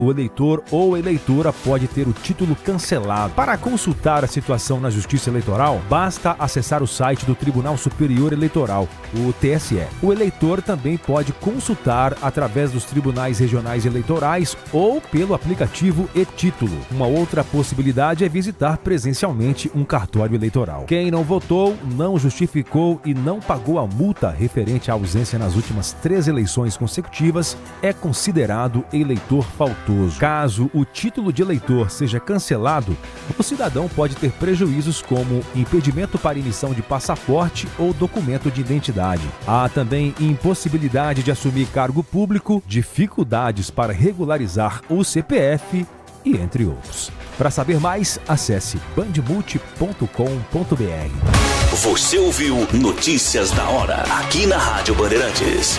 o eleitor ou eleitora pode ter o título cancelado. Para consultar a situação na Justiça Eleitoral, basta acessar o site do Tribunal Superior Eleitoral, o TSE. O eleitor também pode consultar através dos tribunais regionais eleitorais ou pelo aplicativo e-Título. Uma outra possibilidade é visitar presencialmente um cartório eleitoral. Quem não votou, não justificou e não pagou a multa referente à ausência nas últimas 3 eleições consecutivas é considerado eleitor faltoso. Caso o título de eleitor seja cancelado, o cidadão pode ter prejuízos como impedimento para emissão de passaporte ou documento de identidade. Há também impossibilidade de assumir cargo público, dificuldades para regularizar o CPF e entre outros. Para saber mais, acesse bandmulti.com.br. Você ouviu Notícias da Hora, aqui na Rádio Bandeirantes.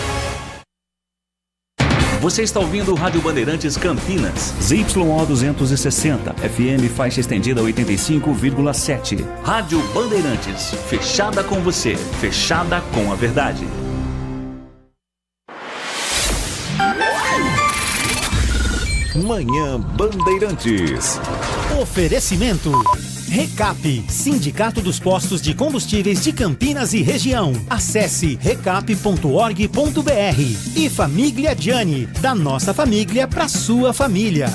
Você está ouvindo Rádio Bandeirantes Campinas. ZYO 260, FM faixa estendida 85,7. Rádio Bandeirantes, fechada com você, fechada com a verdade. Manhã Bandeirantes. Oferecimento Recap, Sindicato dos Postos de Combustíveis de Campinas e Região. Acesse recap.org.br. E Família Gianni, da nossa família para sua família.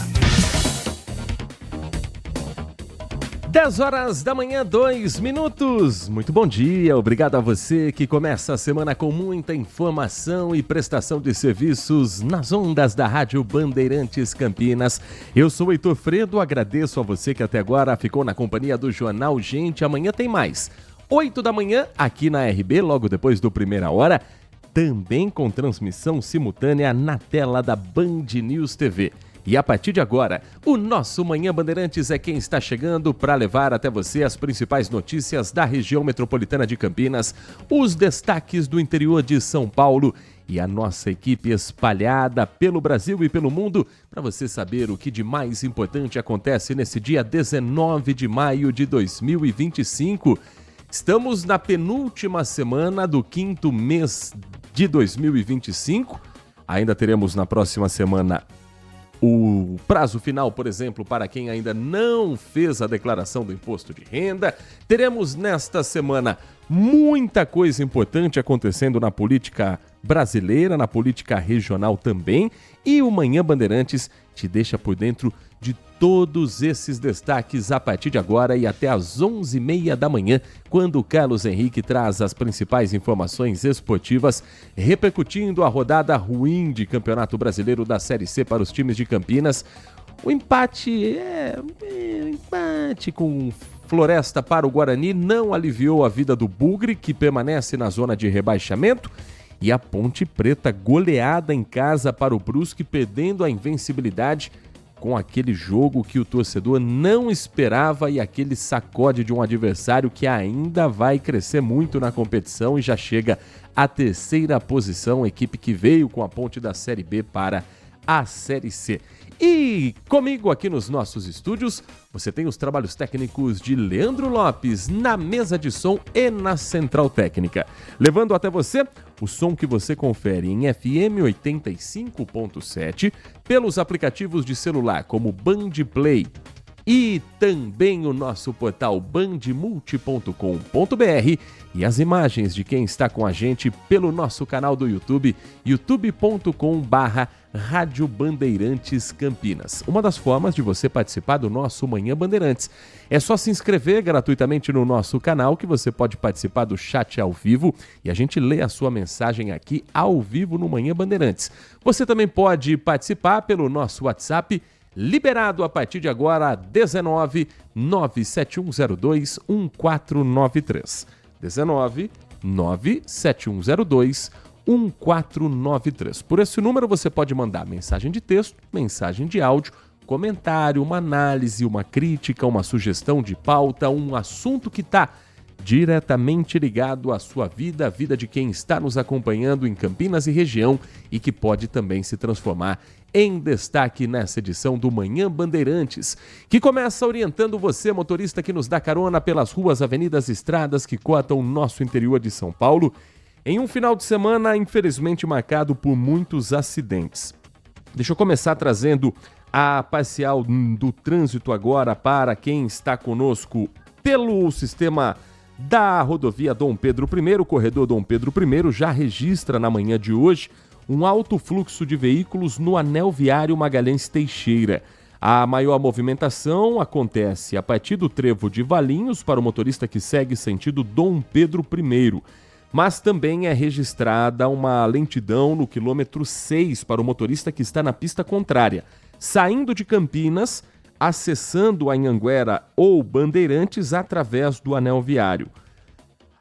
10 horas da manhã, 2 minutos. Muito bom dia, obrigado a você que começa a semana com muita informação e prestação de serviços nas ondas da Rádio Bandeirantes Campinas. Eu sou Heitor Fredo, agradeço a você que até agora ficou na companhia do Jornal Gente. Amanhã tem mais. 8 da manhã, aqui na RB, logo depois do Primeira Hora, também com transmissão simultânea na tela da Band News TV. E a partir de agora, o nosso Manhã Bandeirantes é quem está chegando para levar até você as principais notícias da região metropolitana de Campinas, os destaques do interior de São Paulo e a nossa equipe espalhada pelo Brasil e pelo mundo para você saber o que de mais importante acontece nesse dia 19 de maio de 2025. Estamos na penúltima semana do 5º mês de 2025. Ainda teremos na próxima semana o prazo final, por exemplo, para quem ainda não fez a declaração do imposto de renda. Teremos nesta semana muita coisa importante acontecendo na política brasileira, na política regional também. E o Manhã Bandeirantes te deixa por dentro de todos esses destaques a partir de agora e até às 11h30 da manhã, quando o Carlos Henrique traz as principais informações esportivas, repercutindo a rodada ruim de Campeonato Brasileiro da Série C para os times de Campinas. O empate com Floresta para o Guarani não aliviou a vida do Bugre, que permanece na zona de rebaixamento. E a Ponte Preta goleada em casa para o Brusque, perdendo a invencibilidade com aquele jogo que o torcedor não esperava e aquele sacode de um adversário que ainda vai crescer muito na competição e já chega à 3ª posição, a equipe que veio com a Ponte da Série B para a Série C. E comigo aqui nos nossos estúdios, você tem os trabalhos técnicos de Leandro Lopes na mesa de som e na central técnica, levando até você o som que você confere em FM 85.7, pelos aplicativos de celular como Band Play e também o nosso portal bandmulti.com.br e as imagens de quem está com a gente pelo nosso canal do YouTube, youtube.com/Rádio Bandeirantes Campinas. Uma das formas de você participar do nosso Manhã Bandeirantes é só se inscrever gratuitamente no nosso canal, que você pode participar do chat ao vivo e a gente lê a sua mensagem aqui ao vivo no Manhã Bandeirantes. Você também pode participar pelo nosso WhatsApp, liberado a partir de agora, 19 97102 1493. 19 97102 1493. Por esse número você pode mandar mensagem de texto, mensagem de áudio, comentário, uma análise, uma crítica, uma sugestão de pauta, um assunto que está diretamente ligado à sua vida, à vida de quem está nos acompanhando em Campinas e região e que pode também se transformar em destaque nessa edição do Manhã Bandeirantes, que começa orientando você, motorista que nos dá carona pelas ruas, avenidas e estradas que cortam o nosso interior de São Paulo, em um final de semana infelizmente marcado por muitos acidentes. Deixa eu começar trazendo a parcial do trânsito agora para quem está conosco pelo sistema da rodovia Dom Pedro I. O corredor Dom Pedro I já registra na manhã de hoje um alto fluxo de veículos no anel viário Magalhães Teixeira. A maior movimentação acontece a partir do trevo de Valinhos para o motorista que segue sentido Dom Pedro I. Mas também é registrada uma lentidão no quilômetro 6 para o motorista que está na pista contrária, saindo de Campinas, acessando a Anhanguera ou Bandeirantes através do anel viário.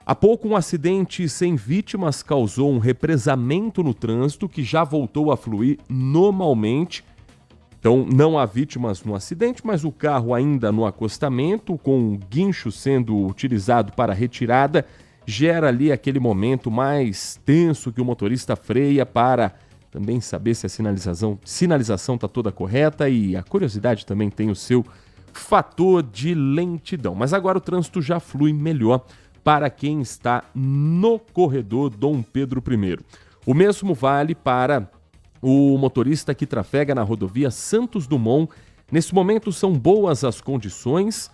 Há pouco, um acidente sem vítimas causou um represamento no trânsito que já voltou a fluir normalmente. Então, não há vítimas no acidente, mas o carro ainda no acostamento, com um guincho sendo utilizado para retirada, gera ali aquele momento mais tenso que o motorista freia para também saber se a sinalização está toda correta, e a curiosidade também tem o seu fator de lentidão. Mas agora o trânsito já flui melhor para quem está no corredor Dom Pedro I. O mesmo vale para o motorista que trafega na rodovia Santos Dumont. Nesse momento são boas as condições,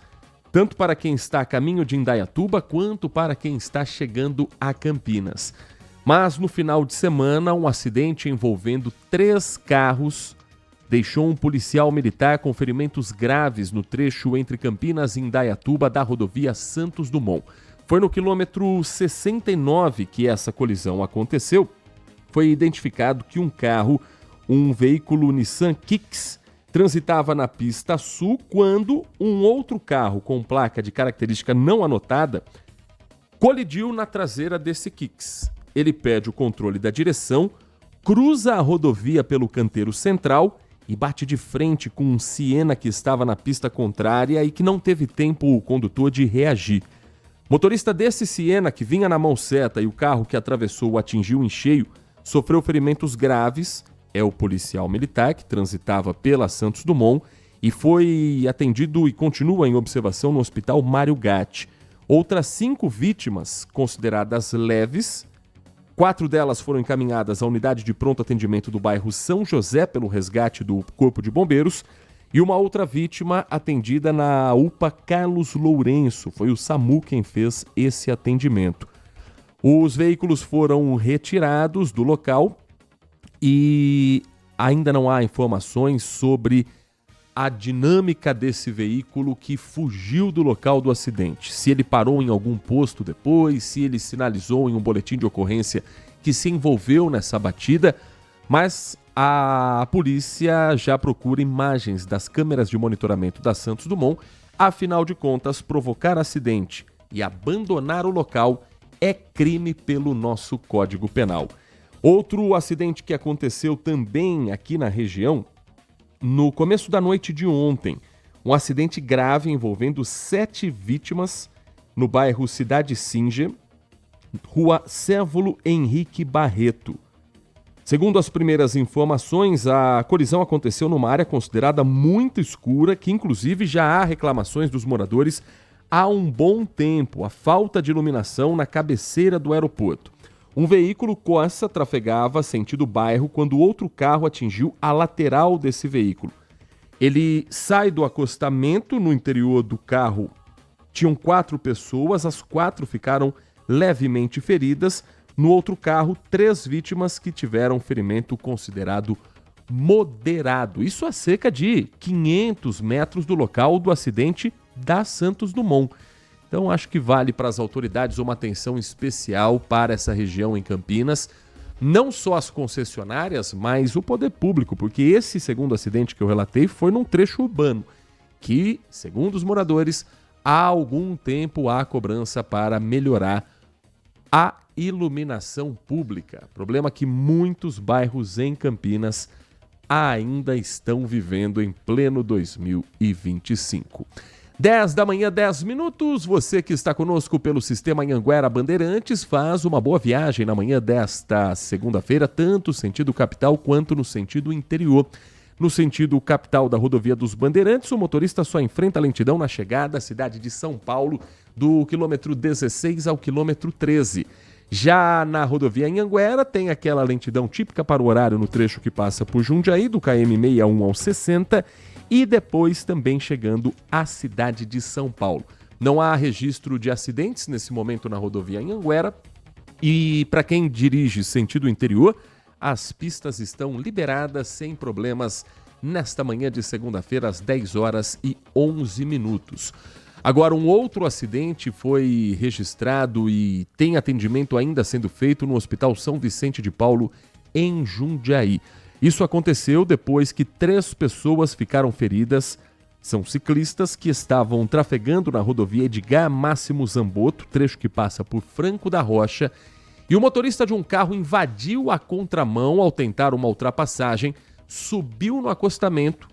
tanto para quem está a caminho de Indaiatuba, quanto para quem está chegando a Campinas. Mas no final de semana, um acidente envolvendo 3 carros deixou um policial militar com ferimentos graves no trecho entre Campinas e Indaiatuba da rodovia Santos Dumont. Foi no quilômetro 69 que essa colisão aconteceu. Foi identificado que um veículo Nissan Kicks, transitava na pista sul quando um outro carro com placa de característica não anotada colidiu na traseira desse Kicks. Ele perde o controle da direção, cruza a rodovia pelo canteiro central e bate de frente com um Siena que estava na pista contrária e que não teve tempo o condutor de reagir. Motorista desse Siena, que vinha na mão certa e o carro que atravessou o atingiu em cheio, sofreu ferimentos graves. É o policial militar que transitava pela Santos Dumont e foi atendido e continua em observação no Hospital Mário Gatti. Outras 5 vítimas consideradas leves, 4 delas foram encaminhadas à unidade de pronto atendimento do bairro São José pelo resgate do Corpo de Bombeiros e uma outra vítima atendida na UPA Carlos Lourenço. Foi o SAMU quem fez esse atendimento. Os veículos foram retirados do local e ainda não há informações sobre a dinâmica desse veículo que fugiu do local do acidente. Se ele parou em algum posto depois, se ele sinalizou em um boletim de ocorrência que se envolveu nessa batida, mas a polícia já procura imagens das câmeras de monitoramento da Santos Dumont. Afinal de contas, provocar acidente e abandonar o local é crime pelo nosso Código Penal. Outro acidente que aconteceu também aqui na região, no começo da noite de ontem, um acidente grave envolvendo 7 vítimas no bairro Cidade Singer, rua Cérvulo Henrique Barreto. Segundo as primeiras informações, a colisão aconteceu numa área considerada muito escura, que inclusive já há reclamações dos moradores há um bom tempo, a falta de iluminação na cabeceira do aeroporto. Um veículo Corsa trafegava sentido bairro quando outro carro atingiu a lateral desse veículo. Ele sai do acostamento, no interior do carro tinham 4 pessoas, as 4 ficaram levemente feridas. No outro carro, 3 vítimas que tiveram ferimento considerado moderado. Isso a cerca de 500 metros do local do acidente da Santos Dumont. Então, acho que vale para as autoridades uma atenção especial para essa região em Campinas. Não só as concessionárias, mas o poder público, porque esse segundo acidente que eu relatei foi num trecho urbano, que, segundo os moradores, há algum tempo há cobrança para melhorar a iluminação pública. Problema que muitos bairros em Campinas ainda estão vivendo em pleno 2025. 10 da manhã, 10 minutos. Você que está conosco pelo Sistema Anhanguera Bandeirantes faz uma boa viagem na manhã desta segunda-feira, tanto no sentido capital quanto no sentido interior. No sentido capital da rodovia dos Bandeirantes, o motorista só enfrenta lentidão na chegada à cidade de São Paulo, do quilômetro 16 ao quilômetro 13. Já na rodovia Anhanguera tem aquela lentidão típica para o horário no trecho que passa por Jundiaí, do KM 61 ao 60, e depois também chegando à cidade de São Paulo. Não há registro de acidentes nesse momento na rodovia Anhanguera, e para quem dirige sentido interior, as pistas estão liberadas sem problemas nesta manhã de segunda-feira às 10 horas e 11 minutos. Agora, um outro acidente foi registrado e tem atendimento ainda sendo feito no Hospital São Vicente de Paulo, em Jundiaí. Isso aconteceu depois que 3 pessoas ficaram feridas. São ciclistas que estavam trafegando na rodovia Edgar Máximo Zamboto, trecho que passa por Franco da Rocha, e o motorista de um carro invadiu a contramão ao tentar uma ultrapassagem, subiu no acostamento,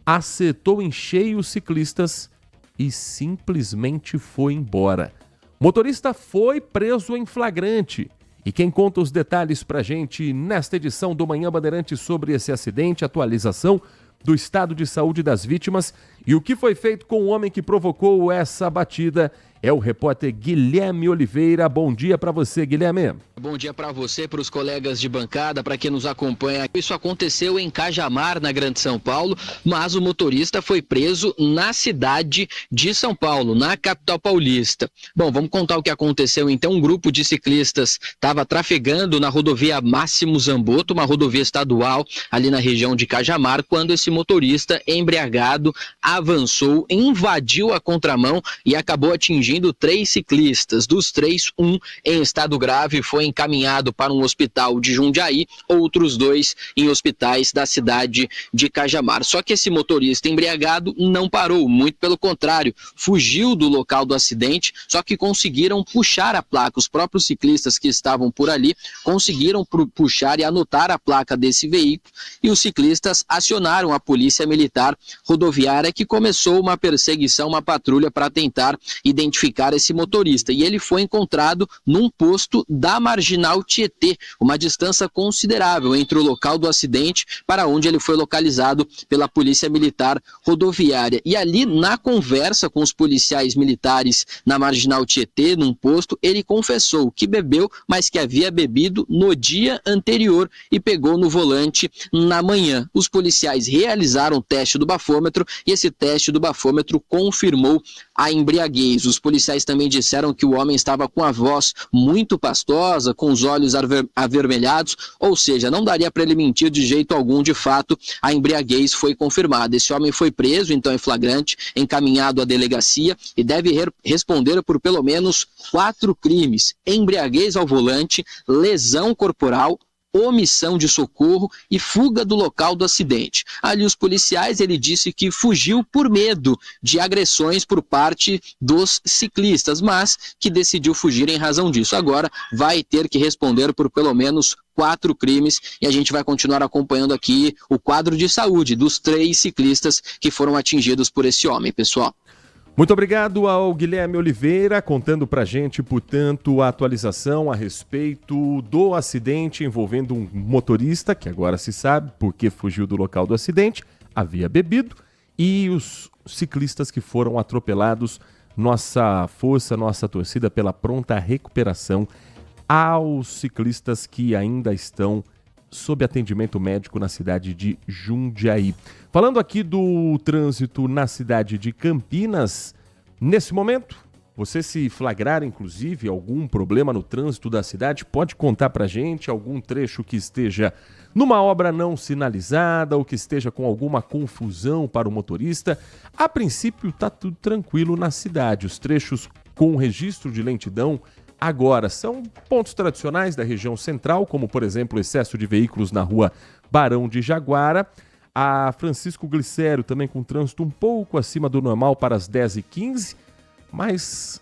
acertou em cheio os ciclistas e simplesmente foi embora. O motorista foi preso em flagrante. E quem conta os detalhes pra gente nesta edição do Manhã Bandeirantes sobre esse acidente, atualização do estado de saúde das vítimas e o que foi feito com o homem que provocou essa batida, é o repórter Guilherme Oliveira. Bom dia para você, Guilherme. Bom dia para você, para os colegas de bancada, para quem nos acompanha. Isso aconteceu em Cajamar, na Grande São Paulo, mas o motorista foi preso na cidade de São Paulo, na capital paulista. Bom, vamos contar o que aconteceu então. Um grupo de ciclistas estava trafegando na rodovia Máximo Zamboto, uma rodovia estadual ali na região de Cajamar, quando esse motorista embriagado avançou, invadiu a contramão e acabou atingindo 3 ciclistas. Dos 3, um em estado grave foi encaminhado para um hospital de Jundiaí, outros 2 em hospitais da cidade de Cajamar. Só que esse motorista embriagado não parou, muito pelo contrário, fugiu do local do acidente, só que conseguiram puxar a placa. Os próprios ciclistas que estavam por ali conseguiram puxar e anotar a placa desse veículo, e os ciclistas acionaram a Polícia Militar Rodoviária, que começou uma perseguição, uma patrulha para tentar identificar esse motorista, e ele foi encontrado num posto da Marginal Tietê, uma distância considerável entre o local do acidente para onde ele foi localizado pela Polícia Militar Rodoviária. E ali, na conversa com os policiais militares na Marginal Tietê, num posto, ele confessou que bebeu, mas que havia bebido no dia anterior e pegou no volante na manhã. Os policiais realizaram o teste do bafômetro e esse teste do bafômetro confirmou a embriaguez. Os policiais também disseram que o homem estava com a voz muito pastosa, com os olhos avermelhados, ou seja, não daria para ele mentir de jeito algum. De fato, a embriaguez foi confirmada. Esse homem foi preso, então em flagrante, encaminhado à delegacia e deve responder por pelo menos 4 crimes: embriaguez ao volante, lesão corporal, omissão de socorro e fuga do local do acidente. Ali os policiais, ele disse que fugiu por medo de agressões por parte dos ciclistas, mas que decidiu fugir em razão disso. Agora vai ter que responder por pelo menos 4 crimes e a gente vai continuar acompanhando aqui o quadro de saúde dos 3 ciclistas que foram atingidos por esse homem, pessoal. Muito obrigado ao Guilherme Oliveira, contando pra gente, portanto, a atualização a respeito do acidente envolvendo um motorista, que agora se sabe porque fugiu do local do acidente, havia bebido, e os ciclistas que foram atropelados. Nossa força, nossa torcida pela pronta recuperação aos ciclistas que ainda estão sob atendimento médico na cidade de Jundiaí. Falando aqui do trânsito na cidade de Campinas, nesse momento, você se flagrar, inclusive, algum problema no trânsito da cidade, pode contar pra gente algum trecho que esteja numa obra não sinalizada ou que esteja com alguma confusão para o motorista. A princípio, tá tudo tranquilo na cidade. Os trechos com registro de lentidão agora são pontos tradicionais da região central, como, por exemplo, o excesso de veículos na rua Barão de Jaguara. A Francisco Glicério também com trânsito um pouco acima do normal para as 10h15, mas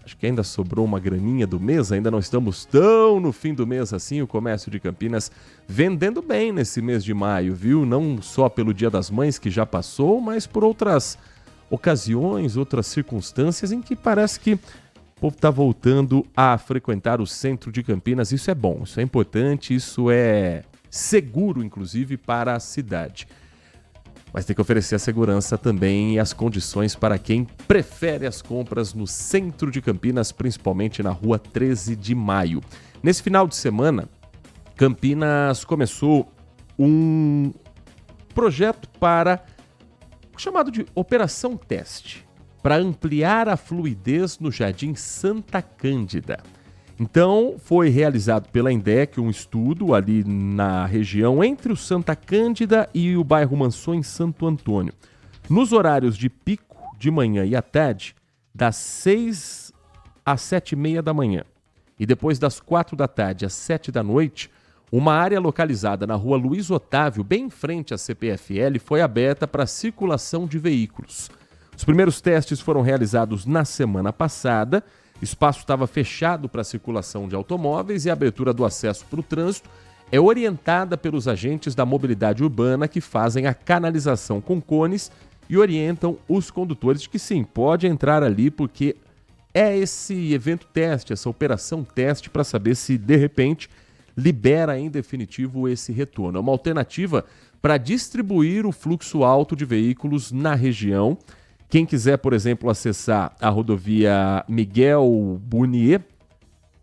acho que ainda sobrou uma graninha do mês, ainda não estamos tão no fim do mês assim. O comércio de Campinas vendendo bem nesse mês de maio, viu? Não só pelo Dia das Mães, que já passou, mas por outras ocasiões, outras circunstâncias em que parece que o povo está voltando a frequentar o centro de Campinas. Isso é bom, isso é importante, isso é seguro, inclusive, para a cidade. mas tem que oferecer a segurança também e as condições para quem prefere as compras no centro de Campinas, principalmente na rua 13 de maio. Nesse final de semana, Campinas começou um projeto chamado de Operação Teste, para ampliar a fluidez no Jardim Santa Cândida. Então, foi realizado pela INDEC um estudo ali na região entre o Santa Cândida e o bairro Mansões Santo Antônio. Nos horários de pico, de manhã e à tarde, das 6 às 7h30 da manhã e depois das 4 da tarde às 7 da noite, uma área localizada na rua Luiz Otávio, bem em frente à CPFL, foi aberta para circulação de veículos. Os primeiros testes foram realizados na semana passada. O espaço estava fechado para a circulação de automóveis e a abertura do acesso para o trânsito é orientada pelos agentes da mobilidade urbana que fazem a canalização com cones e orientam os condutores de que sim, pode entrar ali porque é esse evento teste, essa operação teste para saber se de repente libera em definitivo esse retorno. É uma alternativa para distribuir o fluxo alto de veículos na região. Quem quiser, por exemplo, acessar a rodovia Miguel Burnier,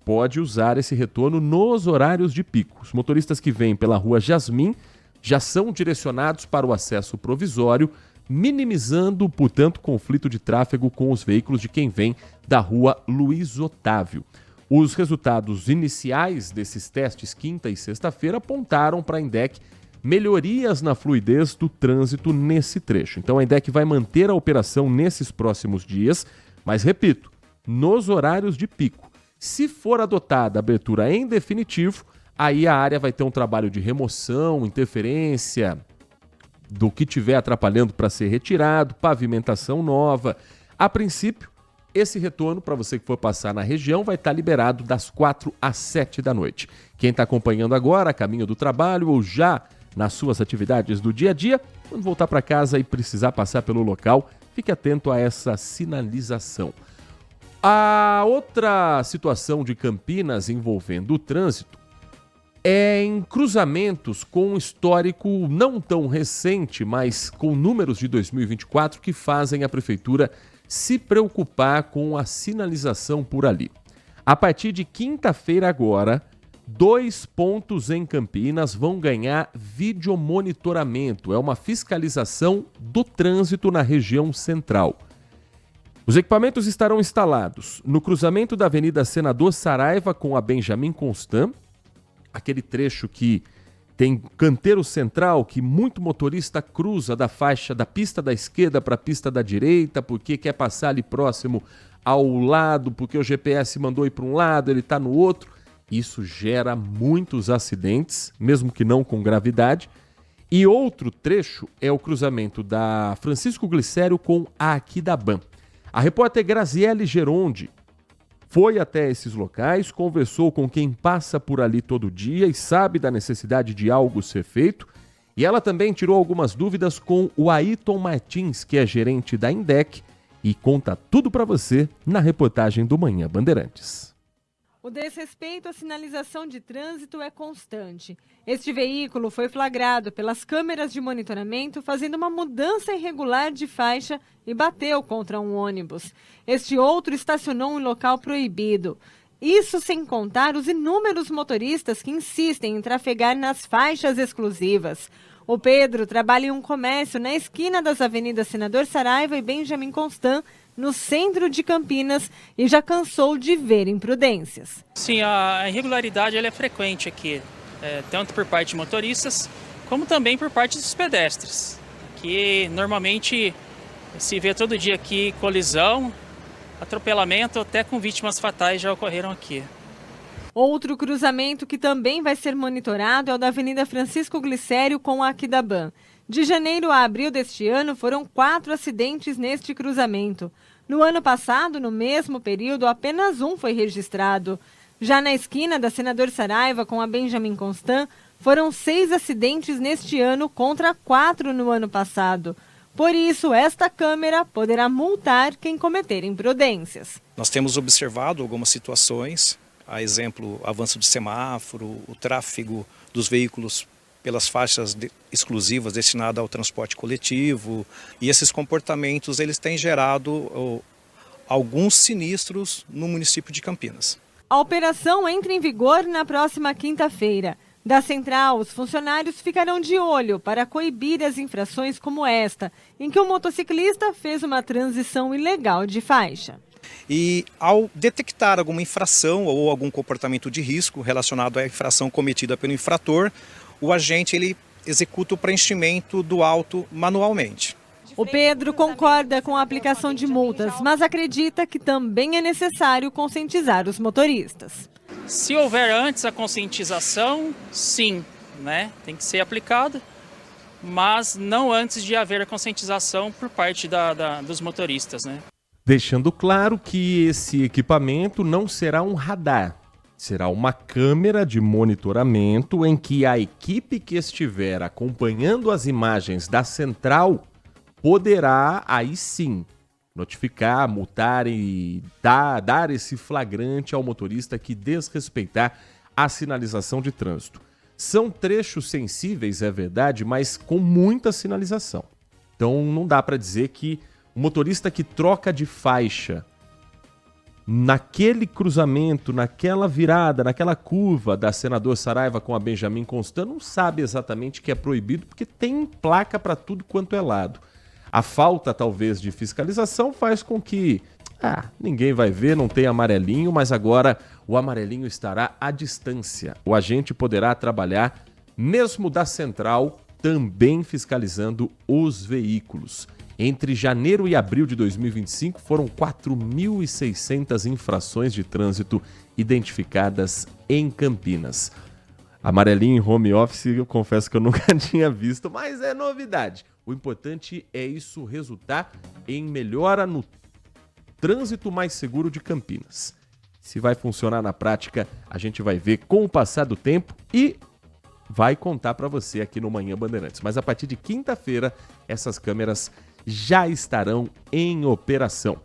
pode usar esse retorno nos horários de pico. Os motoristas que vêm pela rua Jasmim já são direcionados para o acesso provisório, minimizando, portanto, o conflito de tráfego com os veículos de quem vem da rua Luiz Otávio. Os resultados iniciais desses testes, quinta e sexta-feira, apontaram para a INDEC melhorias na fluidez do trânsito nesse trecho. Então a INDEC vai manter a operação nesses próximos dias, mas repito, nos horários de pico. Se for adotada a abertura em definitivo, aí a área vai ter um trabalho de remoção, interferência do que estiver atrapalhando para ser retirado, pavimentação nova. A princípio, esse retorno, para você que for passar na região, vai estar liberado das 4 às 7 da noite. Quem está acompanhando agora, a caminho do trabalho ou já nas suas atividades do dia a dia, quando voltar para casa e precisar passar pelo local, fique atento a essa sinalização. A outra situação de Campinas envolvendo o trânsito é em cruzamentos com um histórico não tão recente, mas com números de 2024 que fazem a prefeitura se preocupar com a sinalização por ali. A partir de quinta-feira agora, 2 pontos em Campinas vão ganhar videomonitoramento. É uma fiscalização do trânsito na região central. Os equipamentos estarão instalados no cruzamento da Avenida Senador Saraiva com a Benjamin Constant, aquele trecho que tem canteiro central, que muito motorista cruza da faixa da pista da esquerda para a pista da direita, porque quer passar ali próximo ao lado, porque o GPS mandou ir para um lado, ele está no outro. Isso gera muitos acidentes, mesmo que não com gravidade. E outro trecho é o cruzamento da Francisco Glicério com a Aquidaban. A repórter Graziele Geronde foi até esses locais, conversou com quem passa por ali todo dia e sabe da necessidade de algo ser feito. E ela também tirou algumas dúvidas com o Ayrton Martins, que é gerente da INDEC, e conta tudo para você na reportagem do Manhã Bandeirantes. O desrespeito à sinalização de trânsito é constante. Este veículo foi flagrado pelas câmeras de monitoramento fazendo uma mudança irregular de faixa e bateu contra um ônibus. Este outro estacionou em local proibido. Isso sem contar os inúmeros motoristas que insistem em trafegar nas faixas exclusivas. O Pedro trabalha em um comércio na esquina das avenidas Senador Saraiva e Benjamin Constant, no centro de Campinas, e já cansou de ver imprudências. Sim, a irregularidade ela é frequente aqui, tanto por parte de motoristas, como também por parte dos pedestres, que normalmente se vê todo dia aqui colisão, atropelamento, até com vítimas fatais já ocorreram aqui. Outro cruzamento que também vai ser monitorado é o da Avenida Francisco Glicério com a Aquidaban. De janeiro a abril deste ano, foram 4 acidentes neste cruzamento. No ano passado, no mesmo período, apenas um foi registrado. Já na esquina da Senador Saraiva com a Benjamin Constant, foram 6 acidentes neste ano contra 4 no ano passado. Por isso, esta câmera poderá multar quem cometer imprudências. Nós temos observado algumas situações, a exemplo, avanço de semáforo, o tráfego dos veículos pelas faixas exclusivas destinadas ao transporte coletivo, e esses comportamentos eles têm gerado alguns sinistros no município de Campinas. A operação entra em vigor na próxima quinta-feira. Da central, os funcionários ficarão de olho para coibir as infrações como esta, em que o motociclista fez uma transição ilegal de faixa. E ao detectar alguma infração ou algum comportamento de risco relacionado à infração cometida pelo infrator, o agente ele executa o preenchimento do auto manualmente. O Pedro concorda com a aplicação de multas, mas acredita que também é necessário conscientizar os motoristas. Se houver antes a conscientização, sim, né? Tem que ser aplicado, mas não antes de haver a conscientização por parte dos motoristas, né? Deixando claro que esse equipamento não será um radar, será uma câmera de monitoramento em que a equipe que estiver acompanhando as imagens da central poderá, aí sim, notificar, multar e dar esse flagrante ao motorista que desrespeitar a sinalização de trânsito. São trechos sensíveis, é verdade, mas com muita sinalização. Então não dá para dizer que o motorista que troca de faixa naquele cruzamento, naquela virada, naquela curva da Senador Saraiva com a Benjamin Constant não sabe exatamente que é proibido, porque tem placa para tudo quanto é lado. A falta, talvez, de fiscalização faz com que ninguém vai ver, não tem amarelinho, mas agora o amarelinho estará à distância. O agente poderá trabalhar, mesmo da central, também fiscalizando os veículos. Entre janeiro e abril de 2025, foram 4.600 infrações de trânsito identificadas em Campinas. Amarelinho em home office, eu confesso que eu nunca tinha visto, mas é novidade. O importante é isso resultar em melhora no trânsito mais seguro de Campinas. Se vai funcionar na prática, a gente vai ver com o passar do tempo e vai contar para você aqui no Manhã Bandeirantes. Mas a partir de quinta-feira, essas câmeras já estarão em operação.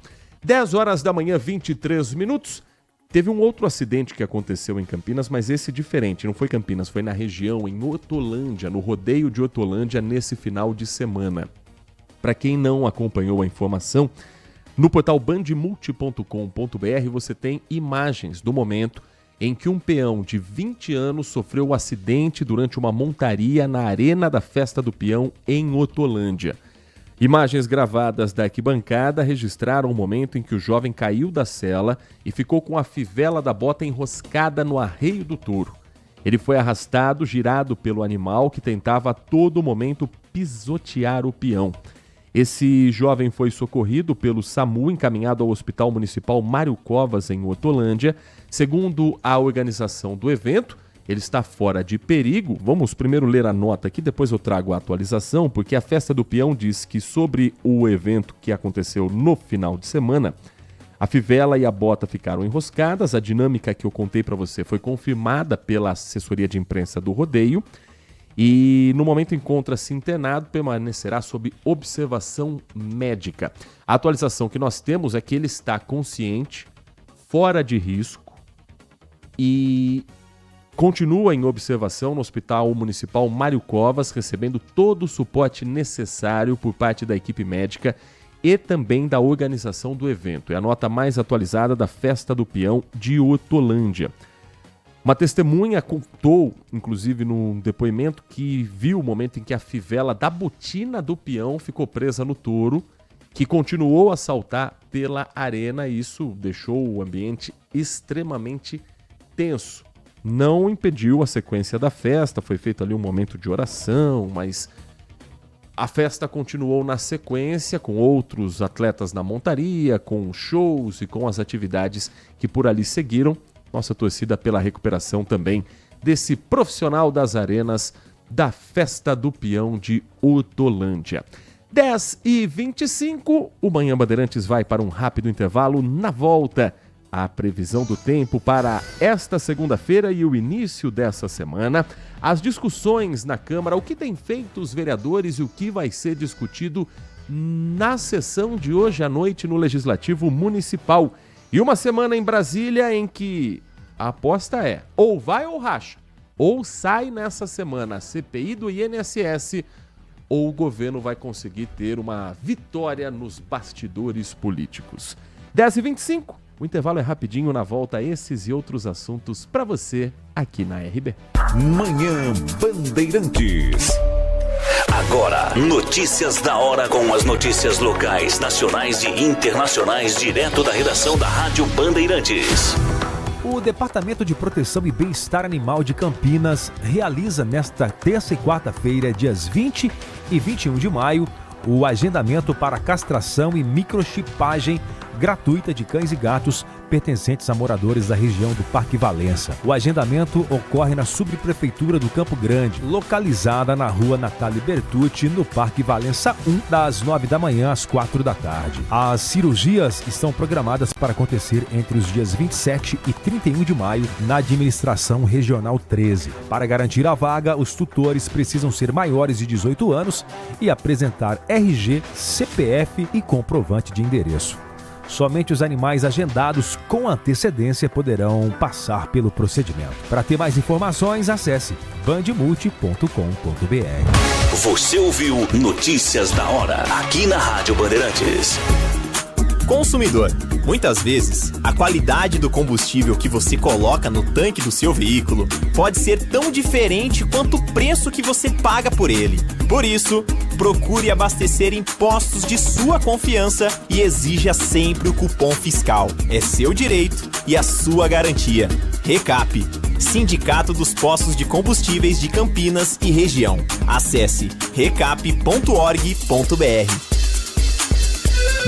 10 horas da manhã, 23 minutos. Teve um outro acidente que aconteceu em Campinas, mas esse diferente. Não foi Campinas, foi na região, em Hortolândia, no rodeio de Hortolândia, nesse final de semana. Para quem não acompanhou a informação, no portal bandmulti.com.br você tem imagens do momento em que um peão de 20 anos sofreu um acidente durante uma montaria na Arena da Festa do Peão, em Hortolândia. Imagens gravadas da arquibancada registraram o momento em que o jovem caiu da sela e ficou com a fivela da bota enroscada no arreio do touro. Ele foi arrastado, girado pelo animal que tentava a todo momento pisotear o peão. Esse jovem foi socorrido pelo SAMU, encaminhado ao Hospital Municipal Mário Covas, em Hortolândia. Segundo a organização do evento, ele está fora de perigo. Vamos primeiro ler a nota aqui, depois eu trago a atualização, porque a Festa do Peão diz que sobre o evento que aconteceu no final de semana, a fivela e a bota ficaram enroscadas. A dinâmica que eu contei para você foi confirmada pela assessoria de imprensa do rodeio e no momento encontra-se internado, permanecerá sob observação médica. A atualização que nós temos é que ele está consciente, fora de risco e continua em observação no Hospital Municipal Mário Covas, recebendo todo o suporte necessário por parte da equipe médica e também da organização do evento. É a nota mais atualizada da Festa do Peão de Hortolândia. Uma testemunha contou, inclusive num depoimento, que viu o momento em que a fivela da botina do peão ficou presa no touro, que continuou a saltar pela arena, e isso deixou o ambiente extremamente tenso. Não impediu a sequência da festa, foi feito ali um momento de oração, mas a festa continuou na sequência com outros atletas na montaria, com shows e com as atividades que por ali seguiram. Nossa torcida pela recuperação também desse profissional das arenas da Festa do Peão de Hortolândia. 10h25, o Manhã Bandeirantes vai para um rápido intervalo. Na volta, a previsão do tempo para esta segunda-feira e o início dessa semana, as discussões na Câmara, o que tem feito os vereadores e o que vai ser discutido na sessão de hoje à noite no Legislativo Municipal. E uma semana em Brasília em que a aposta é ou vai ou racha. ou sai nessa semana a CPI do INSS, ou o governo vai conseguir ter uma vitória nos bastidores políticos. 10h25, o intervalo é rapidinho, na volta esses e outros assuntos para você aqui na RB. Manhã Bandeirantes. Agora, notícias da hora com as notícias locais, nacionais e internacionais, direto da redação da Rádio Bandeirantes. O Departamento de Proteção e Bem-Estar Animal de Campinas realiza nesta terça e quarta-feira, dias 20 e 21 de maio, o agendamento para castração e microchipagem gratuita de cães e gatos pertencentes a moradores da região do Parque Valença. O agendamento ocorre na subprefeitura do Campo Grande, localizada na rua Natália Bertucci, no Parque Valença 1, das 9 da manhã às 4 da tarde. As cirurgias estão programadas para acontecer entre os dias 27 e 31 de maio na Administração Regional 13. Para garantir a vaga, os tutores precisam ser maiores de 18 anos e apresentar RG, CPF e comprovante de endereço. Somente os animais agendados com antecedência poderão passar pelo procedimento. Para ter mais informações, acesse bandmulti.com.br. Você ouviu Notícias da Hora, aqui na Rádio Bandeirantes. Consumidor, muitas vezes, a qualidade do combustível que você coloca no tanque do seu veículo pode ser tão diferente quanto o preço que você paga por ele. Por isso, procure abastecer em postos de sua confiança e exija sempre o cupom fiscal. É seu direito e a sua garantia. Recap, Sindicato dos Postos de Combustíveis de Campinas e Região. Acesse recap.org.br.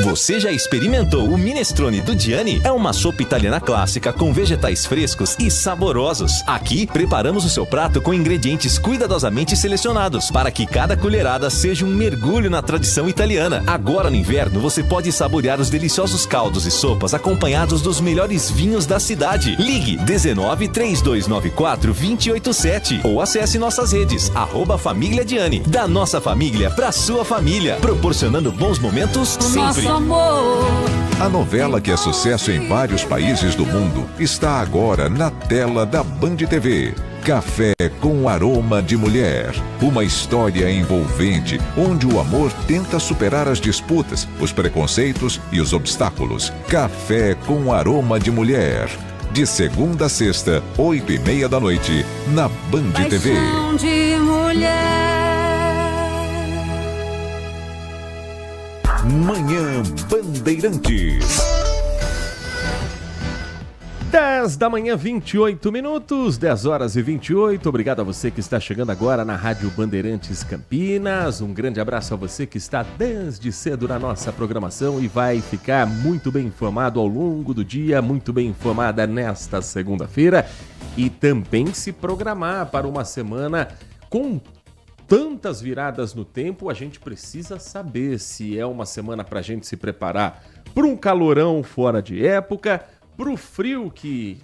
Você já experimentou o minestrone do Gianni? É uma sopa italiana clássica com vegetais frescos e saborosos. Aqui, preparamos o seu prato com ingredientes cuidadosamente selecionados para que cada colherada seja um mergulho na tradição italiana. Agora no inverno, você pode saborear os deliciosos caldos e sopas acompanhados dos melhores vinhos da cidade. Ligue 19 3294 287 ou acesse nossas redes @Família Gianni. Da nossa família pra sua família, proporcionando bons momentos sempre. A novela que é sucesso em vários países do mundo está agora na tela da Band TV. Café com Aroma de Mulher. Uma história envolvente, onde o amor tenta superar as disputas, os preconceitos e os obstáculos. Café com Aroma de Mulher. De segunda a sexta, 8h30 da noite, na Band TV. De mulher. Manhã Bandeirantes. 10 da manhã, 28 minutos, 10 horas e 28. Obrigado a você que está chegando agora na Rádio Bandeirantes Campinas. Um grande abraço a você que está desde cedo na nossa programação e vai ficar muito bem informado ao longo do dia, muito bem informada nesta segunda-feira. E também se programar para uma semana com tantas viradas no tempo. A gente precisa saber se é uma semana para a gente se preparar para um calorão fora de época, para o frio que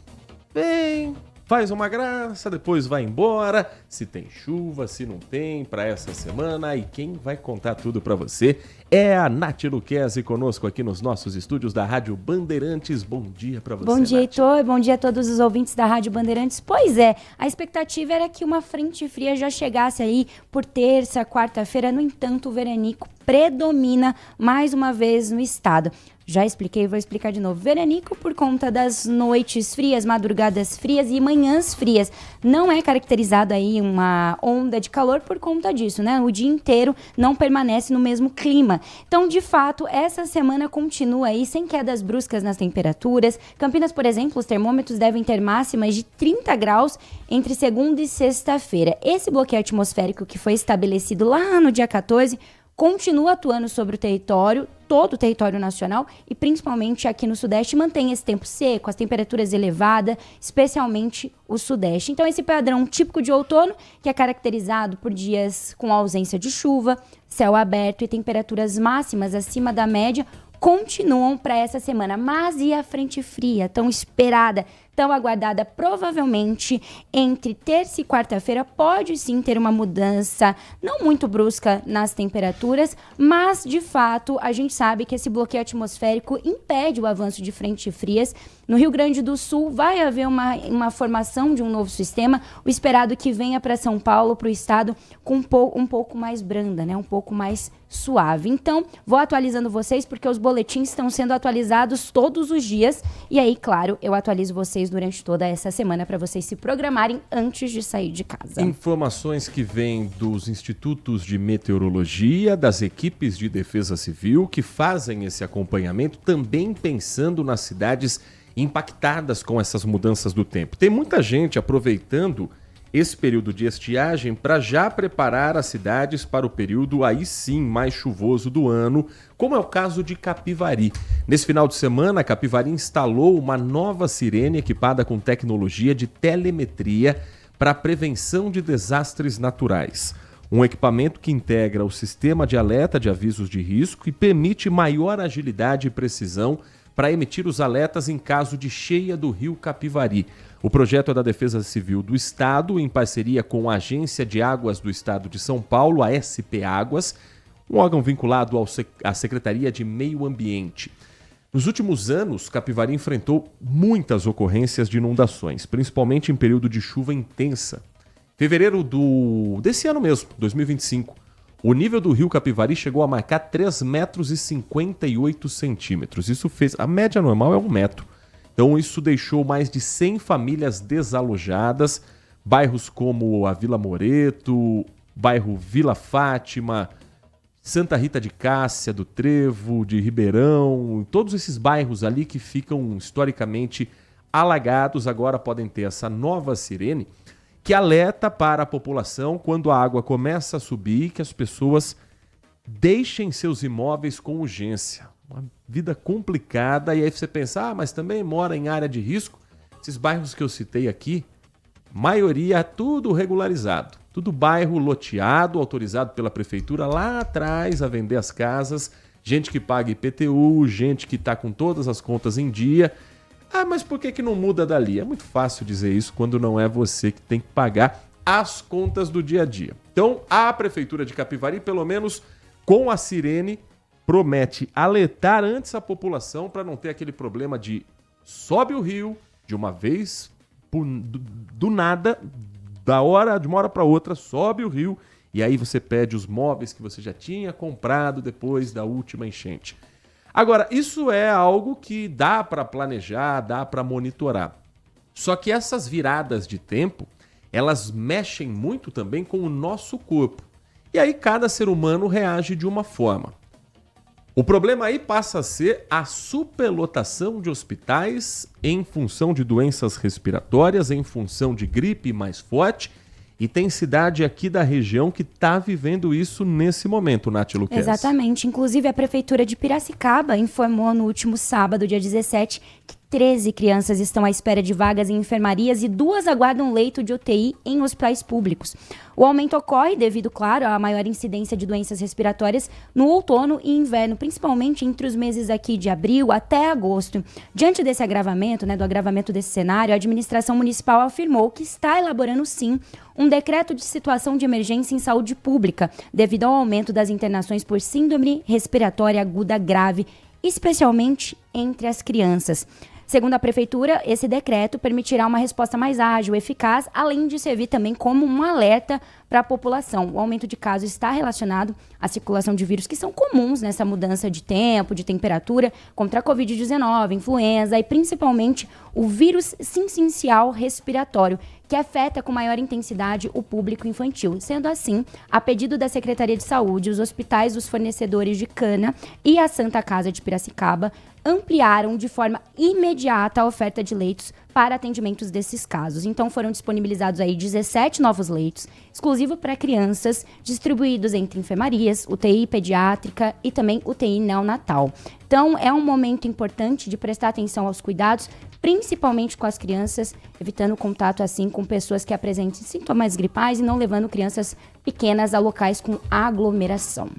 vem, faz uma graça, depois vai embora, se tem chuva, se não tem para essa semana. E quem vai contar tudo para você é a Nath Luquezzi, conosco aqui nos nossos estúdios da Rádio Bandeirantes. Bom dia para você, Bom dia, Nath. Heitor. Bom dia a todos os ouvintes da Rádio Bandeirantes. Pois é, a expectativa era que uma frente fria já chegasse aí por terça, quarta-feira. No entanto, o veranico predomina mais uma vez no estado. Já expliquei, vou explicar de novo. Veranico por conta das noites frias, madrugadas frias e manhãs frias. Não é caracterizado aí uma onda de calor por conta disso, né? O dia inteiro não permanece no mesmo clima. Então, de fato, essa semana continua aí sem quedas bruscas nas temperaturas. Campinas, por exemplo, os termômetros devem ter máximas de 30 graus entre segunda e sexta-feira. Esse bloqueio atmosférico que foi estabelecido lá no dia 14 continua atuando sobre o território, todo o território nacional e principalmente aqui no Sudeste, mantém esse tempo seco, as temperaturas elevadas, especialmente o Sudeste. Então esse padrão típico de outono, que é caracterizado por dias com ausência de chuva, céu aberto e temperaturas máximas acima da média, continuam para essa semana. Mas e a frente fria, tão esperada, tão aguardada, provavelmente entre terça e quarta-feira pode sim ter uma mudança não muito brusca nas temperaturas, mas de fato a gente sabe que esse bloqueio atmosférico impede o avanço de frentes frias. No Rio Grande do Sul vai haver uma formação de um novo sistema, o esperado que venha para São Paulo, para o estado, com um pouco mais branda, né? Um pouco mais suave. Então, vou atualizando vocês, porque os boletins estão sendo atualizados todos os dias. E aí, claro, eu atualizo vocês durante toda essa semana para vocês se programarem antes de sair de casa. Informações que vêm dos institutos de meteorologia, das equipes de defesa civil, que fazem esse acompanhamento, também pensando nas cidades impactadas com essas mudanças do tempo. Tem muita gente aproveitando esse período de estiagem para já preparar as cidades para o período aí sim mais chuvoso do ano, como é o caso de Capivari. Nesse final de semana, Capivari instalou uma nova sirene equipada com tecnologia de telemetria para a prevenção de desastres naturais. Um equipamento que integra o sistema de alerta de avisos de risco e permite maior agilidade e precisão para emitir os alertas em caso de cheia do rio Capivari. O projeto é da Defesa Civil do Estado, em parceria com a Agência de Águas do Estado de São Paulo, a SP Águas, um órgão vinculado à Secretaria de Meio Ambiente. Nos últimos anos, Capivari enfrentou muitas ocorrências de inundações, principalmente em período de chuva intensa. Fevereiro desse ano mesmo, 2025, o nível do rio Capivari chegou a marcar 3,58 metros. Isso fez... A média normal é 1 metro. Então isso deixou mais de 100 famílias desalojadas. Bairros como a Vila Moreto, bairro Vila Fátima, Santa Rita de Cássia, do Trevo, de Ribeirão, todos esses bairros ali que ficam historicamente alagados, agora podem ter essa nova sirene que alerta para a população quando a água começa a subir, que as pessoas deixem seus imóveis com urgência. Uma vida complicada, e aí você pensa, mas também mora em área de risco. Esses bairros que eu citei aqui, maioria tudo regularizado, tudo bairro loteado, autorizado pela prefeitura lá atrás a vender as casas, gente que paga IPTU, gente que está com todas as contas em dia. Mas por que não muda dali? É muito fácil dizer isso quando não é você que tem que pagar as contas do dia a dia. Então, a Prefeitura de Capivari, pelo menos com a sirene, promete alertar antes a população para não ter aquele problema de sobe o rio de uma vez, do nada, de uma hora para outra, sobe o rio e aí você perde os móveis que você já tinha comprado depois da última enchente. Agora, isso é algo que dá para planejar, dá para monitorar. Só que essas viradas de tempo, elas mexem muito também com o nosso corpo. E aí cada ser humano reage de uma forma. O problema aí passa a ser a superlotação de hospitais em função de doenças respiratórias, em função de gripe mais forte. E tem cidade aqui da região que está vivendo isso nesse momento, Nath Luquez. Exatamente. Inclusive, a Prefeitura de Piracicaba informou no último sábado, dia 17, que 13 crianças estão à espera de vagas em enfermarias e 2 aguardam leito de UTI em hospitais públicos. O aumento ocorre devido, claro, à maior incidência de doenças respiratórias no outono e inverno, principalmente entre os meses aqui de abril até agosto. Diante desse agravamento, do agravamento desse cenário, a administração municipal afirmou que está elaborando, sim, um decreto de situação de emergência em saúde pública, devido ao aumento das internações por síndrome respiratória aguda grave, especialmente entre as crianças. Segundo a Prefeitura, esse decreto permitirá uma resposta mais ágil, eficaz, além de servir também como um alerta para a população. O aumento de casos está relacionado à circulação de vírus que são comuns nessa mudança de tempo, de temperatura, contra a Covid-19, influenza e principalmente o vírus sincicial respiratório, que afeta com maior intensidade o público infantil. Sendo assim, a pedido da Secretaria de Saúde, os hospitais dos fornecedores de Cana e a Santa Casa de Piracicaba ampliaram de forma imediata a oferta de leitos para atendimentos desses casos. Então foram disponibilizados aí 17 novos leitos, exclusivo para crianças, distribuídos entre enfermarias, UTI pediátrica e também UTI neonatal. Então é um momento importante de prestar atenção aos cuidados, principalmente com as crianças, evitando contato assim com pessoas que apresentem sintomas gripais e não levando crianças pequenas a locais com aglomeração.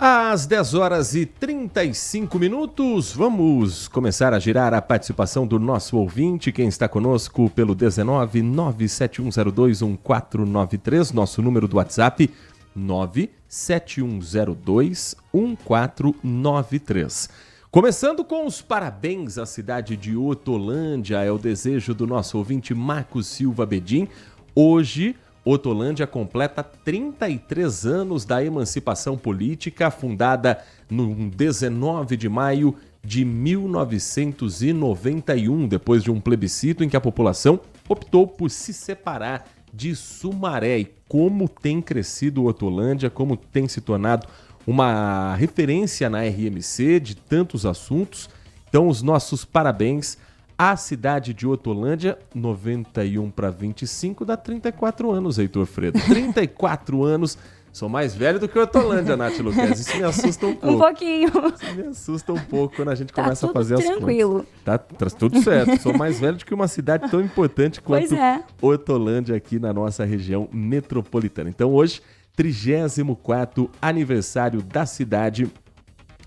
Às 10 horas e 35 minutos, vamos começar a girar a participação do nosso ouvinte, quem está conosco pelo 19 971021493, nosso número do WhatsApp 971021493. Começando com os parabéns à cidade de Hortolândia, é o desejo do nosso ouvinte Marcos Silva Bedin. Hoje, Hortolândia completa 33 anos da emancipação política, fundada no 19 de maio de 1991, depois de um plebiscito em que a população optou por se separar de Sumaré. E como tem crescido Hortolândia, como tem se tornado uma referência na RMC de tantos assuntos. Então, os nossos parabéns à cidade de Hortolândia. 91 para 25 dá 34 anos, Heitor Fredo. 34 anos. Sou mais velho do que Hortolândia, Nath Luquezzi. Isso me assusta um pouco. Um pouquinho. Isso me assusta um pouco quando a gente começa a fazer as contas. Tranquilo. Tá tudo certo. Sou mais velho do que uma cidade tão importante quanto Hortolândia aqui na nossa região metropolitana. Então hoje, 34º aniversário da cidade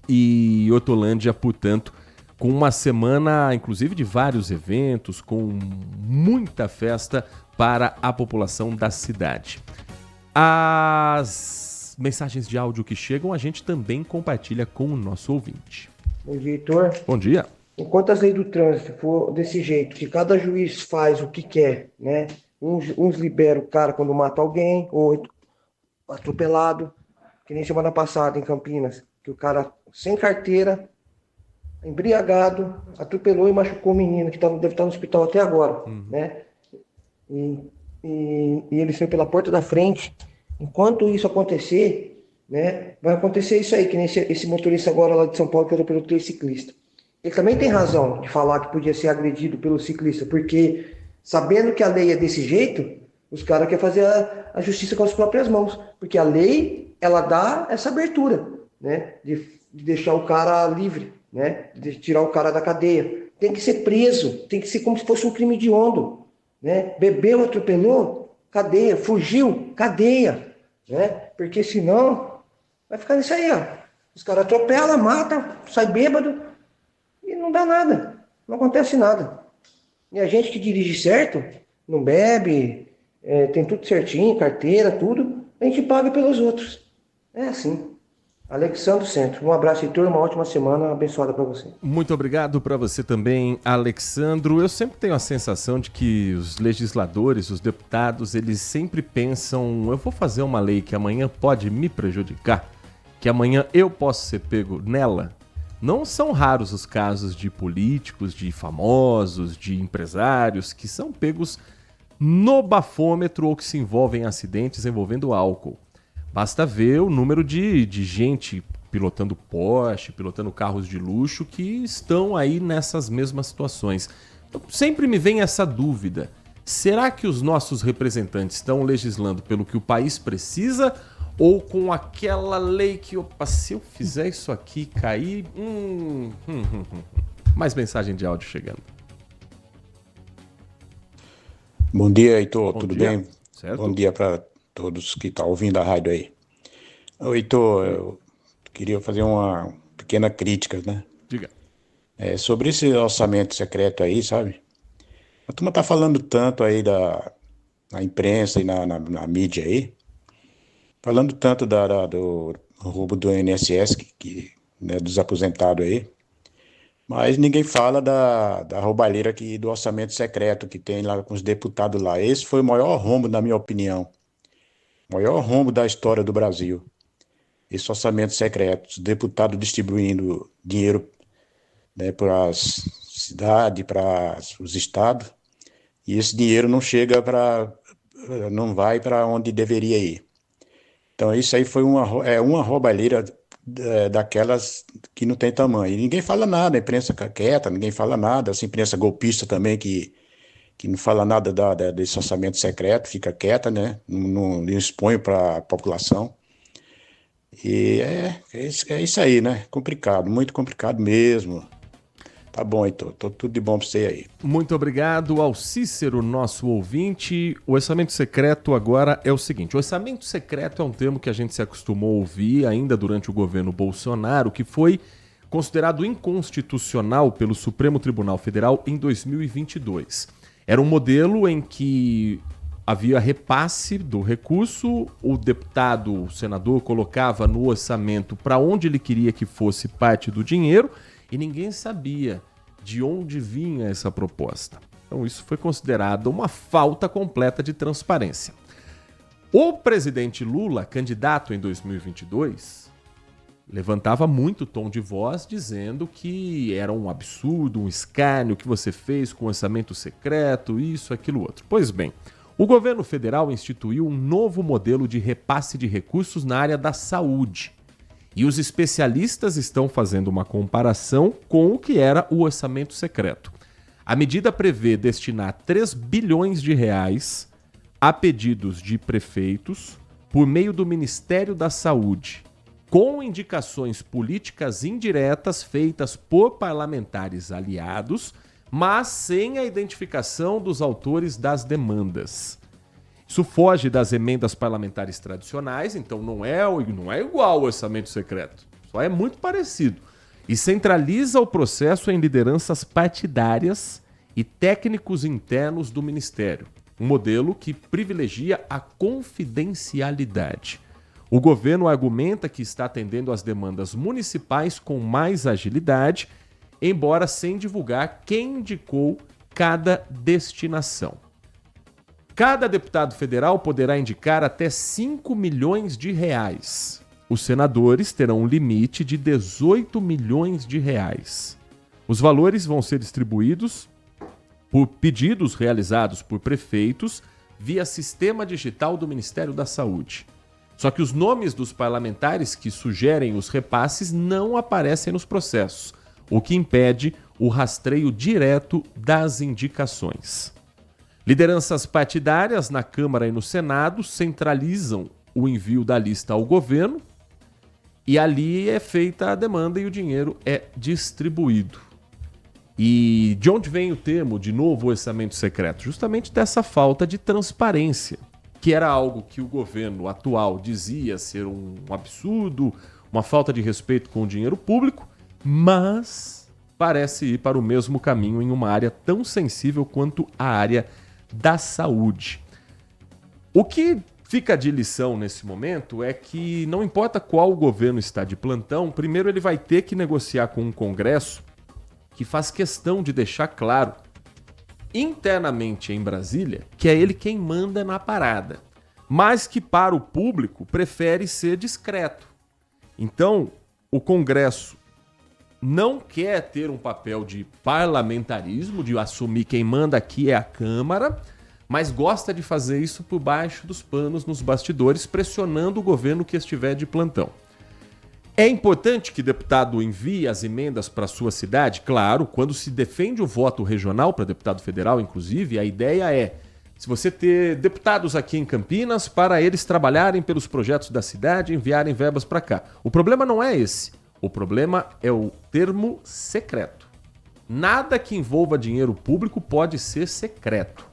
e Hortolândia, portanto, com uma semana, inclusive, de vários eventos, com muita festa para a população da cidade. As mensagens de áudio que chegam, a gente também compartilha com o nosso ouvinte. Bom dia, Heitor. Bom dia. Enquanto as leis do trânsito for desse jeito, que cada juiz faz o que quer, né? Uns liberam o cara quando mata alguém, ou atropelado, que nem semana passada em Campinas, que o cara sem carteira, embriagado, atropelou e machucou o menino, que deve estar no hospital até agora, né? E ele saiu pela porta da frente. Enquanto isso acontecer, né, vai acontecer isso aí, que nem esse motorista agora lá de São Paulo que atropelou 3 ciclistas. Ele também tem razão de falar que podia ser agredido pelo ciclista, porque sabendo que a lei é desse jeito, os caras querem fazer a justiça com as próprias mãos, porque a lei, ela dá essa abertura, né, de deixar o cara livre, né, de tirar o cara da cadeia. Tem que ser preso, tem que ser como se fosse um crime hediondo, né? Bebeu, atropelou, cadeia, fugiu, cadeia, né? Porque senão vai ficar nisso aí, ó. Os caras atropelam, matam, sai bêbado e não dá nada, não acontece nada. E a gente que dirige certo, não bebe, tem tudo certinho, carteira, tudo, a gente paga pelos outros. É assim. Alexandre Centro. Um abraço, Heitor, uma ótima semana abençoada para você. Muito obrigado para você também, Alexandro. Eu sempre tenho a sensação de que os legisladores, os deputados, eles sempre pensam, eu vou fazer uma lei que amanhã pode me prejudicar, que amanhã eu posso ser pego nela. Não são raros os casos de políticos, de famosos, de empresários que são pegos no bafômetro ou que se envolvem em acidentes envolvendo álcool. Basta ver o número de gente pilotando Porsche, pilotando carros de luxo que estão aí nessas mesmas situações. Então, sempre me vem essa dúvida. Será que os nossos representantes estão legislando pelo que o país precisa ou com aquela lei que, opa, se eu fizer isso aqui cair... Mais mensagem de áudio chegando. Bom dia, Heitor. Tudo dia. bem? Certo. Bom dia para todos que estão ouvindo a rádio aí. Heitor, eu queria fazer uma pequena crítica, né? Diga. Sobre esse orçamento secreto aí, sabe? A turma tá falando tanto aí na imprensa e na mídia aí, falando tanto do roubo do INSS, né, dos aposentados aí, mas ninguém fala da roubalheira do orçamento secreto que tem lá com os deputados lá. Esse foi o maior rombo, na minha opinião. O maior rombo da história do Brasil. Esse orçamento secreto, os deputados distribuindo dinheiro, né, para as cidades, para os estados, e esse dinheiro não chega não vai para onde deveria ir. Então isso aí foi uma roubalheira daquelas que não tem tamanho. E ninguém fala nada, a imprensa quieta, ninguém fala nada, essa imprensa golpista também que não fala nada desse orçamento secreto, fica quieta, né? Não expõe para a população. E é isso aí, né? Complicado, muito complicado mesmo. Tá bom, Heitor. Tudo de bom pra você aí. Muito obrigado ao Cícero, nosso ouvinte. O orçamento secreto agora é o seguinte. O orçamento secreto é um termo que a gente se acostumou a ouvir ainda durante o governo Bolsonaro, que foi considerado inconstitucional pelo Supremo Tribunal Federal em 2022. Era um modelo em que havia repasse do recurso, o deputado, o senador, colocava no orçamento para onde ele queria que fosse parte do dinheiro e ninguém sabia de onde vinha essa proposta. Então isso foi considerado uma falta completa de transparência. O presidente Lula, candidato em 2022, levantava muito tom de voz dizendo que era um absurdo, um escárnio que você fez com orçamento secreto, isso, aquilo, outro. Pois bem, o governo federal instituiu um novo modelo de repasse de recursos na área da saúde. E os especialistas estão fazendo uma comparação com o que era o orçamento secreto. A medida prevê destinar 3 bilhões de reais a pedidos de prefeitos por meio do Ministério da Saúde, com indicações políticas indiretas feitas por parlamentares aliados, mas sem a identificação dos autores das demandas. Isso foge das emendas parlamentares tradicionais, então não é igual ao orçamento secreto, só é muito parecido. E centraliza o processo em lideranças partidárias e técnicos internos do Ministério, um modelo que privilegia a confidencialidade. O governo argumenta que está atendendo às demandas municipais com mais agilidade, embora sem divulgar quem indicou cada destinação. Cada deputado federal poderá indicar até 5 milhões de reais. Os senadores terão um limite de 18 milhões de reais. Os valores vão ser distribuídos por pedidos realizados por prefeitos via sistema digital do Ministério da Saúde. Só que os nomes dos parlamentares que sugerem os repasses não aparecem nos processos, o que impede o rastreio direto das indicações. Lideranças partidárias na Câmara e no Senado centralizam o envio da lista ao governo e ali é feita a demanda e o dinheiro é distribuído. E de onde vem o termo, de novo, orçamento secreto? Justamente dessa falta de transparência, que era algo que o governo atual dizia ser um absurdo, uma falta de respeito com o dinheiro público, mas parece ir para o mesmo caminho em uma área tão sensível quanto a área da saúde. O que fica de lição nesse momento é que não importa qual governo está de plantão, primeiro ele vai ter que negociar com um Congresso que faz questão de deixar claro internamente em Brasília que é ele quem manda na parada, mas que para o público prefere ser discreto. Então, o Congresso não quer ter um papel de parlamentarismo, de assumir quem manda aqui é a Câmara, mas gosta de fazer isso por baixo dos panos, nos bastidores, pressionando o governo que estiver de plantão. É importante que deputado envie as emendas para a sua cidade? Claro, quando se defende o voto regional para deputado federal, inclusive, a ideia é, se você ter deputados aqui em Campinas, para eles trabalharem pelos projetos da cidade, enviarem verbas para cá. O problema não é esse. O problema é o termo secreto. Nada que envolva dinheiro público pode ser secreto.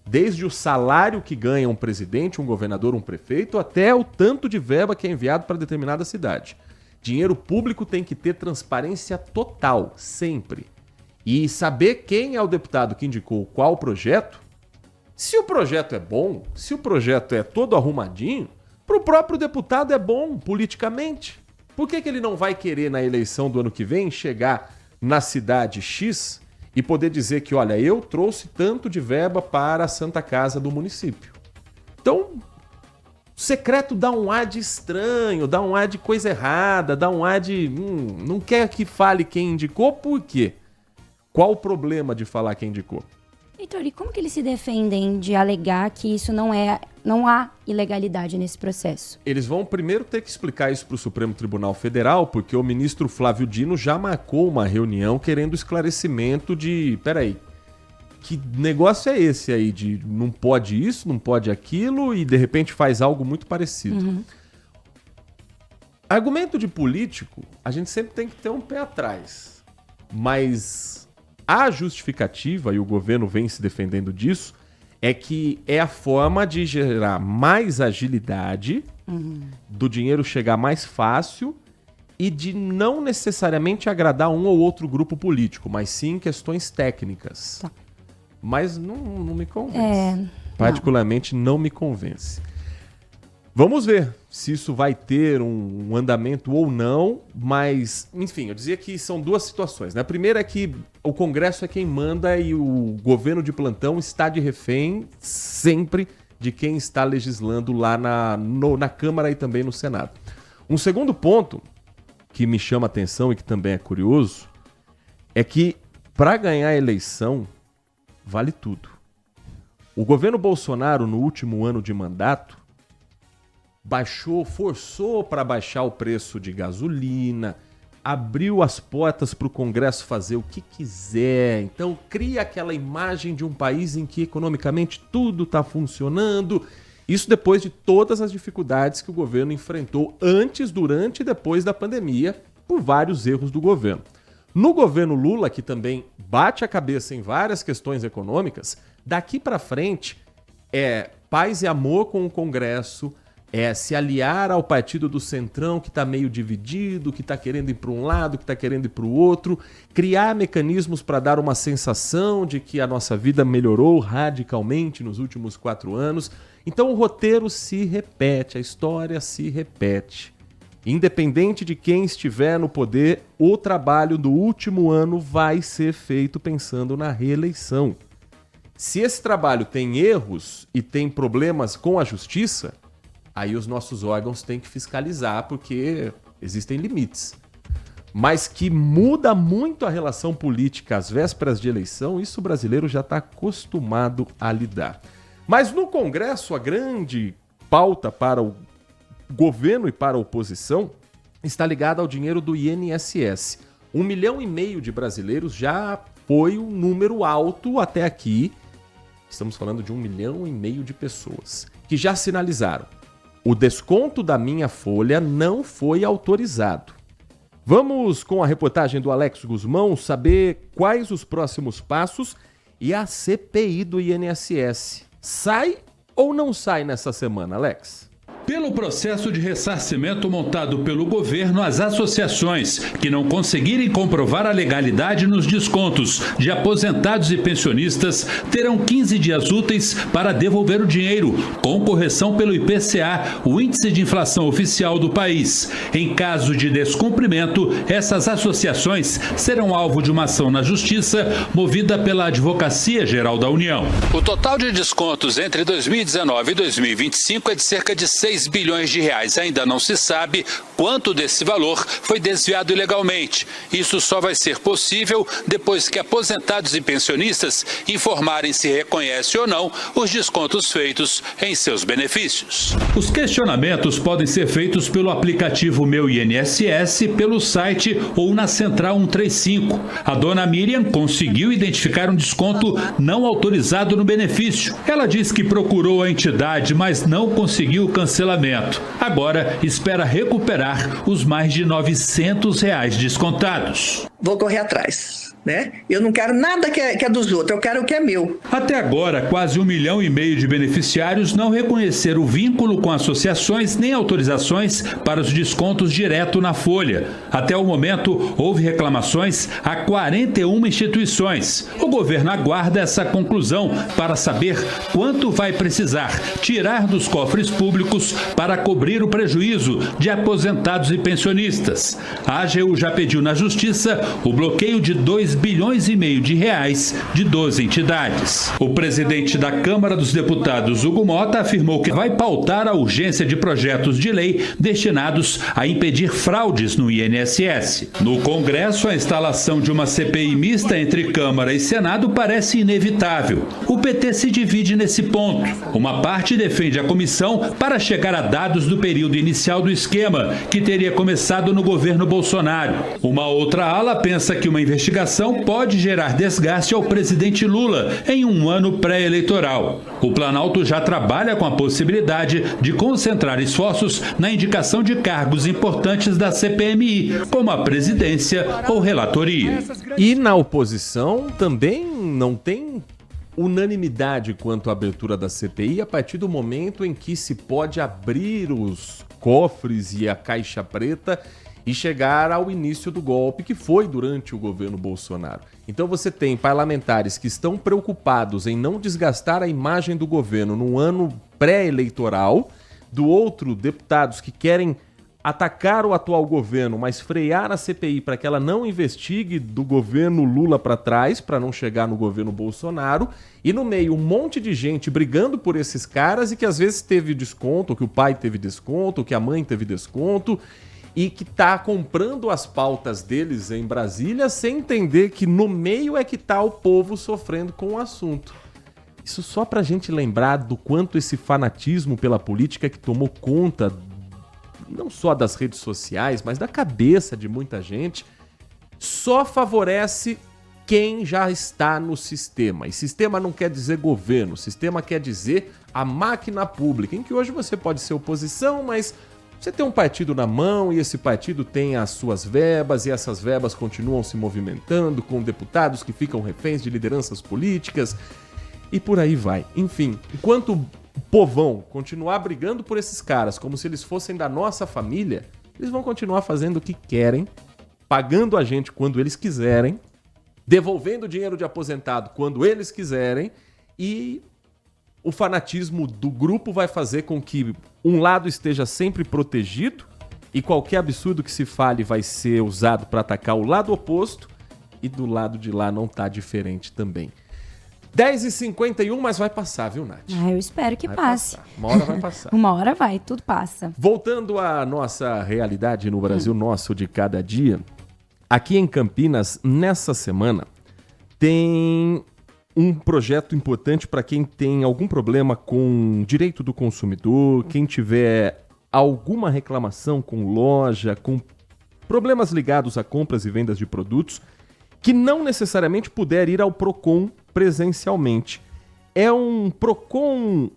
Desde o salário que ganha um presidente, um governador, um prefeito, até o tanto de verba que é enviado para determinada cidade. Dinheiro público tem que ter transparência total, sempre. E saber quem é o deputado que indicou qual projeto, se o projeto é bom, se o projeto é todo arrumadinho, para o próprio deputado é bom politicamente. Por que ele não vai querer, na eleição do ano que vem, chegar na cidade X e poder dizer que, olha, eu trouxe tanto de verba para a Santa Casa do município? Então, secreto dá um ar de estranho, dá um ar de coisa errada, dá um ar de... não quer que fale quem indicou, por quê? Qual o problema de falar quem indicou? Heitor, e como que eles se defendem de alegar que isso não há ilegalidade nesse processo? Eles vão primeiro ter que explicar isso para o Supremo Tribunal Federal, porque o ministro Flávio Dino já marcou uma reunião querendo esclarecimento de... Peraí, que negócio é esse aí de não pode isso, não pode aquilo e de repente faz algo muito parecido? Uhum. Argumento de político, a gente sempre tem que ter um pé atrás, mas A justificativa, e o governo vem se defendendo disso, é que é a forma de gerar mais agilidade, do dinheiro chegar mais fácil e de não necessariamente agradar um ou outro grupo político, mas sim questões técnicas. Tá. Mas não me convence. Particularmente não me convence. Vamos ver se isso vai ter um andamento ou não, mas, enfim, eu dizia que são duas situações, né? A primeira é que o Congresso é quem manda e o governo de plantão está de refém sempre de quem está legislando lá na Câmara e também no Senado. Um segundo ponto que me chama a atenção e que também é curioso é que para ganhar a eleição vale tudo. O governo Bolsonaro, no último ano de mandato, forçou para baixar o preço de gasolina, abriu as portas para o Congresso fazer o que quiser. Então cria aquela imagem de um país em que economicamente tudo está funcionando. Isso depois de todas as dificuldades que o governo enfrentou antes, durante e depois da pandemia, por vários erros do governo. No governo Lula, que também bate a cabeça em várias questões econômicas, daqui para frente é paz e amor com o Congresso, é se aliar ao partido do Centrão, que está meio dividido, que está querendo ir para um lado, que está querendo ir para o outro, criar mecanismos para dar uma sensação de que a nossa vida melhorou radicalmente nos últimos 4 anos. Então o roteiro se repete, a história se repete. Independente de quem estiver no poder, o trabalho do último ano vai ser feito pensando na reeleição. Se esse trabalho tem erros e tem problemas com a justiça, aí os nossos órgãos têm que fiscalizar, porque existem limites. Mas que muda muito a relação política às vésperas de eleição, isso o brasileiro já está acostumado a lidar. Mas no Congresso, a grande pauta para o governo e para a oposição está ligada ao dinheiro do INSS. 1,5 milhão de brasileiros já foi um número alto até aqui. Estamos falando de 1,5 milhão de pessoas que já sinalizaram: o desconto da minha folha não foi autorizado. Vamos com a reportagem do Alex Guzmão saber quais os próximos passos e a CPI do INSS. Sai ou não sai nessa semana, Alex? Pelo processo de ressarcimento montado pelo governo, as associações que não conseguirem comprovar a legalidade nos descontos de aposentados e pensionistas terão 15 dias úteis para devolver o dinheiro, com correção pelo IPCA, o índice de inflação oficial do país. Em caso de descumprimento, essas associações serão alvo de uma ação na Justiça, movida pela Advocacia Geral da União. O total de descontos entre 2019 e 2025 é de cerca de 6 bilhões de reais. Ainda não se sabe quanto desse valor foi desviado ilegalmente. Isso só vai ser possível depois que aposentados e pensionistas informarem se reconhecem ou não os descontos feitos em seus benefícios. Os questionamentos podem ser feitos pelo aplicativo Meu INSS, pelo site ou na Central 135. A dona Miriam conseguiu identificar um desconto não autorizado no benefício. Ela diz que procurou a entidade, mas não conseguiu o cancelamento. Agora espera recuperar os mais de R$900 descontados. Vou correr atrás, né? Eu não quero nada que é dos outros, eu quero o que é meu. Até agora, quase 1,5 milhão de beneficiários não reconheceram o vínculo com associações nem autorizações para os descontos direto na folha. Até o momento, houve reclamações a 41 instituições. O governo aguarda essa conclusão para saber quanto vai precisar tirar dos cofres públicos para cobrir o prejuízo de aposentados e pensionistas. A AGU já pediu na Justiça o bloqueio de 2,5 bilhões de reais de 12 entidades. O presidente da Câmara dos Deputados, Hugo Mota, afirmou que vai pautar a urgência de projetos de lei destinados a impedir fraudes no INSS. No Congresso, a instalação de uma CPI mista entre Câmara e Senado parece inevitável. O PT se divide nesse ponto. Uma parte defende a comissão para chegar a dados do período inicial do esquema, que teria começado no governo Bolsonaro. Uma outra ala pensa que uma investigação decisão pode gerar desgaste ao presidente Lula em um ano pré-eleitoral. O Planalto já trabalha com a possibilidade de concentrar esforços na indicação de cargos importantes da CPMI, como a presidência ou relatoria. E na oposição também não tem unanimidade quanto à abertura da CPI a partir do momento em que se pode abrir os cofres e a caixa preta e chegar ao início do golpe, que foi durante o governo Bolsonaro. Então você tem parlamentares que estão preocupados em não desgastar a imagem do governo num ano pré-eleitoral, do outro, deputados que querem atacar o atual governo, mas frear a CPI para que ela não investigue do governo Lula para trás, para não chegar no governo Bolsonaro, e no meio um monte de gente brigando por esses caras e que às vezes teve desconto, ou que o pai teve desconto, ou que a mãe teve desconto, e que está comprando as pautas deles em Brasília sem entender que no meio é que está o povo sofrendo com o assunto. Isso só para a gente lembrar do quanto esse fanatismo pela política que tomou conta não só das redes sociais, mas da cabeça de muita gente, só favorece quem já está no sistema. E sistema não quer dizer governo, sistema quer dizer a máquina pública, em que hoje você pode ser oposição, mas você tem um partido na mão e esse partido tem as suas verbas e essas verbas continuam se movimentando com deputados que ficam reféns de lideranças políticas e por aí vai. Enfim, enquanto o povão continuar brigando por esses caras como se eles fossem da nossa família, eles vão continuar fazendo o que querem, pagando a gente quando eles quiserem, devolvendo dinheiro de aposentado quando eles quiserem e o fanatismo do grupo vai fazer com que um lado esteja sempre protegido e qualquer absurdo que se fale vai ser usado para atacar o lado oposto e do lado de lá não tá diferente também. 10h51, mas vai passar, viu, Nath? Eu espero que passe. Passar. Uma hora vai passar. Uma hora vai, tudo passa. Voltando à nossa realidade no Brasil nosso de cada dia, aqui em Campinas, nessa semana, tem um projeto importante para quem tem algum problema com direito do consumidor, quem tiver alguma reclamação com loja, com problemas ligados a compras e vendas de produtos, que não necessariamente puder ir ao PROCON presencialmente. É um PROCON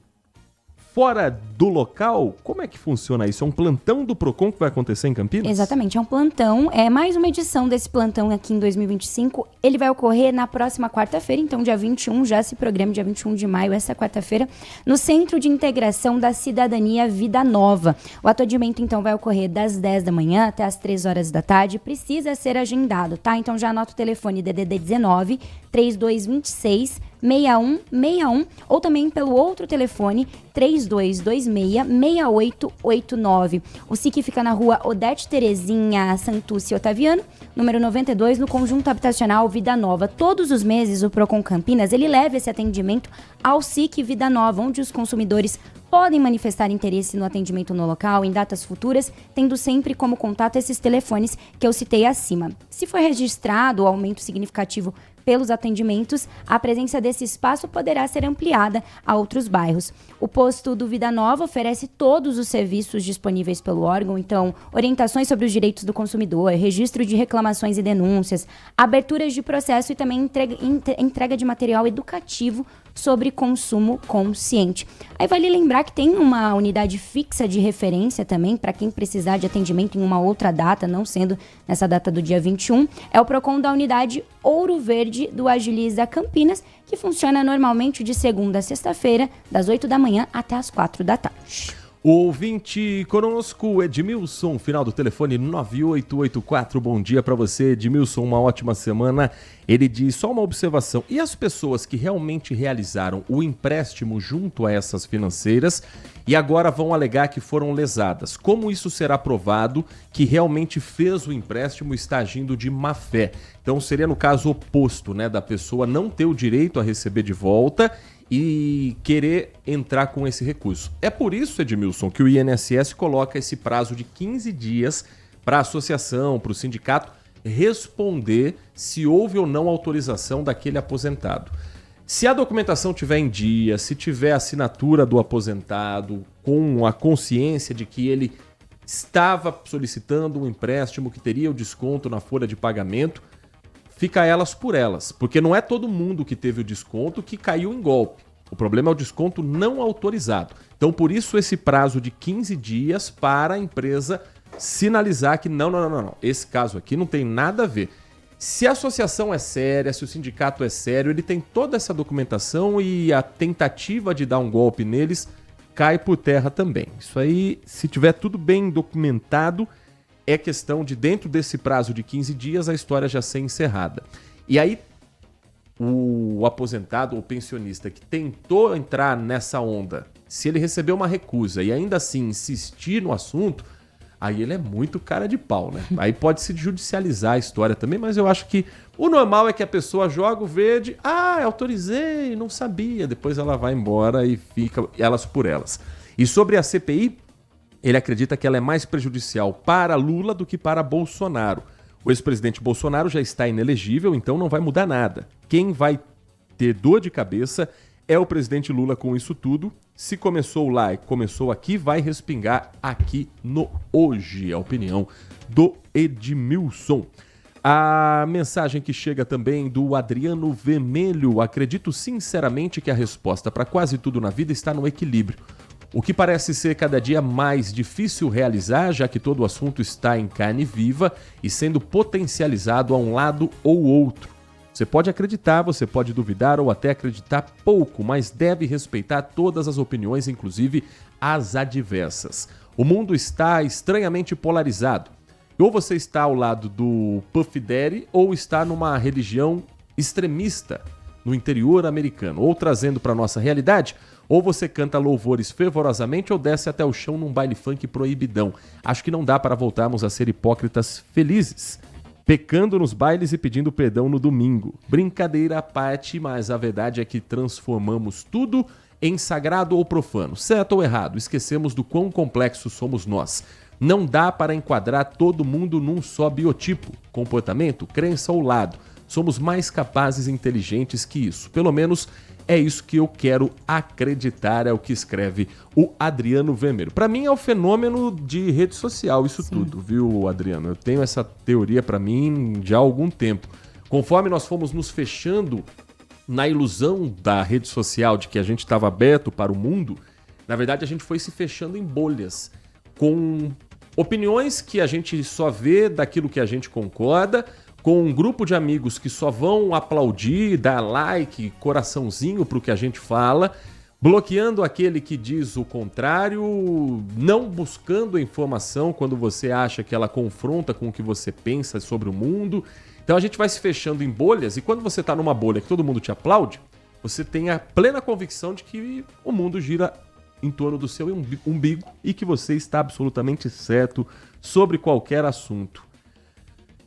fora do local? Como é que funciona isso? É um plantão do PROCON que vai acontecer em Campinas? Exatamente, é um plantão, é mais uma edição desse plantão aqui em 2025. Ele vai ocorrer na próxima quarta-feira, então dia 21, já se programa dia 21 de maio, essa quarta-feira, no Centro de Integração da Cidadania Vida Nova. O atendimento então vai ocorrer das 10 da manhã até as 3 horas da tarde, precisa ser agendado, tá? Então já anota o telefone DDD 19 3226 6161 ou também pelo outro telefone 3226-6889. O SIC fica na rua Odete Terezinha Santucci Otaviano, número 92, no Conjunto Habitacional Vida Nova. Todos os meses o PROCON Campinas ele leva esse atendimento ao SIC Vida Nova, onde os consumidores podem manifestar interesse no atendimento no local em datas futuras, tendo sempre como contato esses telefones que eu citei acima. Se for registrado o aumento significativo pelos atendimentos, a presença desse espaço poderá ser ampliada a outros bairros. O posto do Vida Nova oferece todos os serviços disponíveis pelo órgão, então, orientações sobre os direitos do consumidor, registro de reclamações e denúncias, aberturas de processo e também entrega de material educativo sobre consumo consciente. Aí vale lembrar que tem uma unidade fixa de referência também para quem precisar de atendimento em uma outra data, não sendo nessa data do dia 21, é o PROCON da unidade Ouro Verde do Agiliza Campinas, que funciona normalmente de segunda a sexta-feira, das 8 da manhã até as 4 da tarde. O ouvinte conosco, Edmilson, final do telefone 9884. Bom dia para você, Edmilson, uma ótima semana. Ele diz, só uma observação, e as pessoas que realmente realizaram o empréstimo junto a essas financeiras e agora vão alegar que foram lesadas, como isso será provado que realmente fez o empréstimo e está agindo de má fé? Então seria no caso oposto, né, da pessoa não ter o direito a receber de volta e querer entrar com esse recurso. É por isso, Edmilson, que o INSS coloca esse prazo de 15 dias para a associação, para o sindicato, responder se houve ou não autorização daquele aposentado. Se a documentação tiver em dia, se tiver a assinatura do aposentado, com a consciência de que ele estava solicitando um empréstimo que teria o desconto na folha de pagamento, fica elas por elas, porque não é todo mundo que teve o desconto que caiu em golpe. O problema é o desconto não autorizado. Então, por isso, esse prazo de 15 dias para a empresa sinalizar que não. Esse caso aqui não tem nada a ver. Se a associação é séria, se o sindicato é sério, ele tem toda essa documentação e a tentativa de dar um golpe neles cai por terra também. Isso aí, se tiver tudo bem documentado, é questão de, dentro desse prazo de 15 dias, a história já ser encerrada. E aí, o aposentado ou pensionista que tentou entrar nessa onda, se ele recebeu uma recusa e ainda assim insistir no assunto, aí ele é muito cara de pau, né? Aí pode se judicializar a história também, mas eu acho que o normal é que a pessoa joga o verde, autorizei, não sabia, depois ela vai embora e fica elas por elas. E sobre a CPI, ele acredita que ela é mais prejudicial para Lula do que para Bolsonaro. O ex-presidente Bolsonaro já está inelegível, então não vai mudar nada. Quem vai ter dor de cabeça é o presidente Lula com isso tudo. Se começou lá e começou aqui, vai respingar aqui no Hoje. A opinião do Edmilson. A mensagem que chega também do Adriano Vermelho. Acredito sinceramente que a resposta para quase tudo na vida está no equilíbrio. O que parece ser cada dia mais difícil realizar, já que todo o assunto está em carne viva e sendo potencializado a um lado ou outro. Você pode acreditar, você pode duvidar ou até acreditar pouco, mas deve respeitar todas as opiniões, inclusive as adversas. O mundo está estranhamente polarizado. Ou você está ao lado do Puff Daddy ou está numa religião extremista no interior americano. Ou trazendo para a nossa realidade, ou você canta louvores fervorosamente ou desce até o chão num baile funk proibidão. Acho que não dá para voltarmos a ser hipócritas felizes, pecando nos bailes e pedindo perdão no domingo. Brincadeira à parte, mas a verdade é que transformamos tudo em sagrado ou profano. Certo ou errado, esquecemos do quão complexos somos nós. Não dá para enquadrar todo mundo num só biotipo, comportamento, crença ou lado. Somos mais capazes e inteligentes que isso. Pelo menos é isso que eu quero acreditar, é o que escreve o Adriano Vermelho. Para mim é o fenômeno de rede social, isso tudo, viu, Adriano? Eu tenho essa teoria para mim já há algum tempo. Conforme nós fomos nos fechando na ilusão da rede social de que a gente estava aberto para o mundo, na verdade a gente foi se fechando em bolhas, com opiniões que a gente só vê daquilo que a gente concorda, com um grupo de amigos que só vão aplaudir, dar like, coraçãozinho pro que a gente fala, bloqueando aquele que diz o contrário, não buscando a informação quando você acha que ela confronta com o que você pensa sobre o mundo. Então a gente vai se fechando em bolhas e quando você tá numa bolha que todo mundo te aplaude, você tem a plena convicção de que o mundo gira em torno do seu umbigo e que você está absolutamente certo sobre qualquer assunto.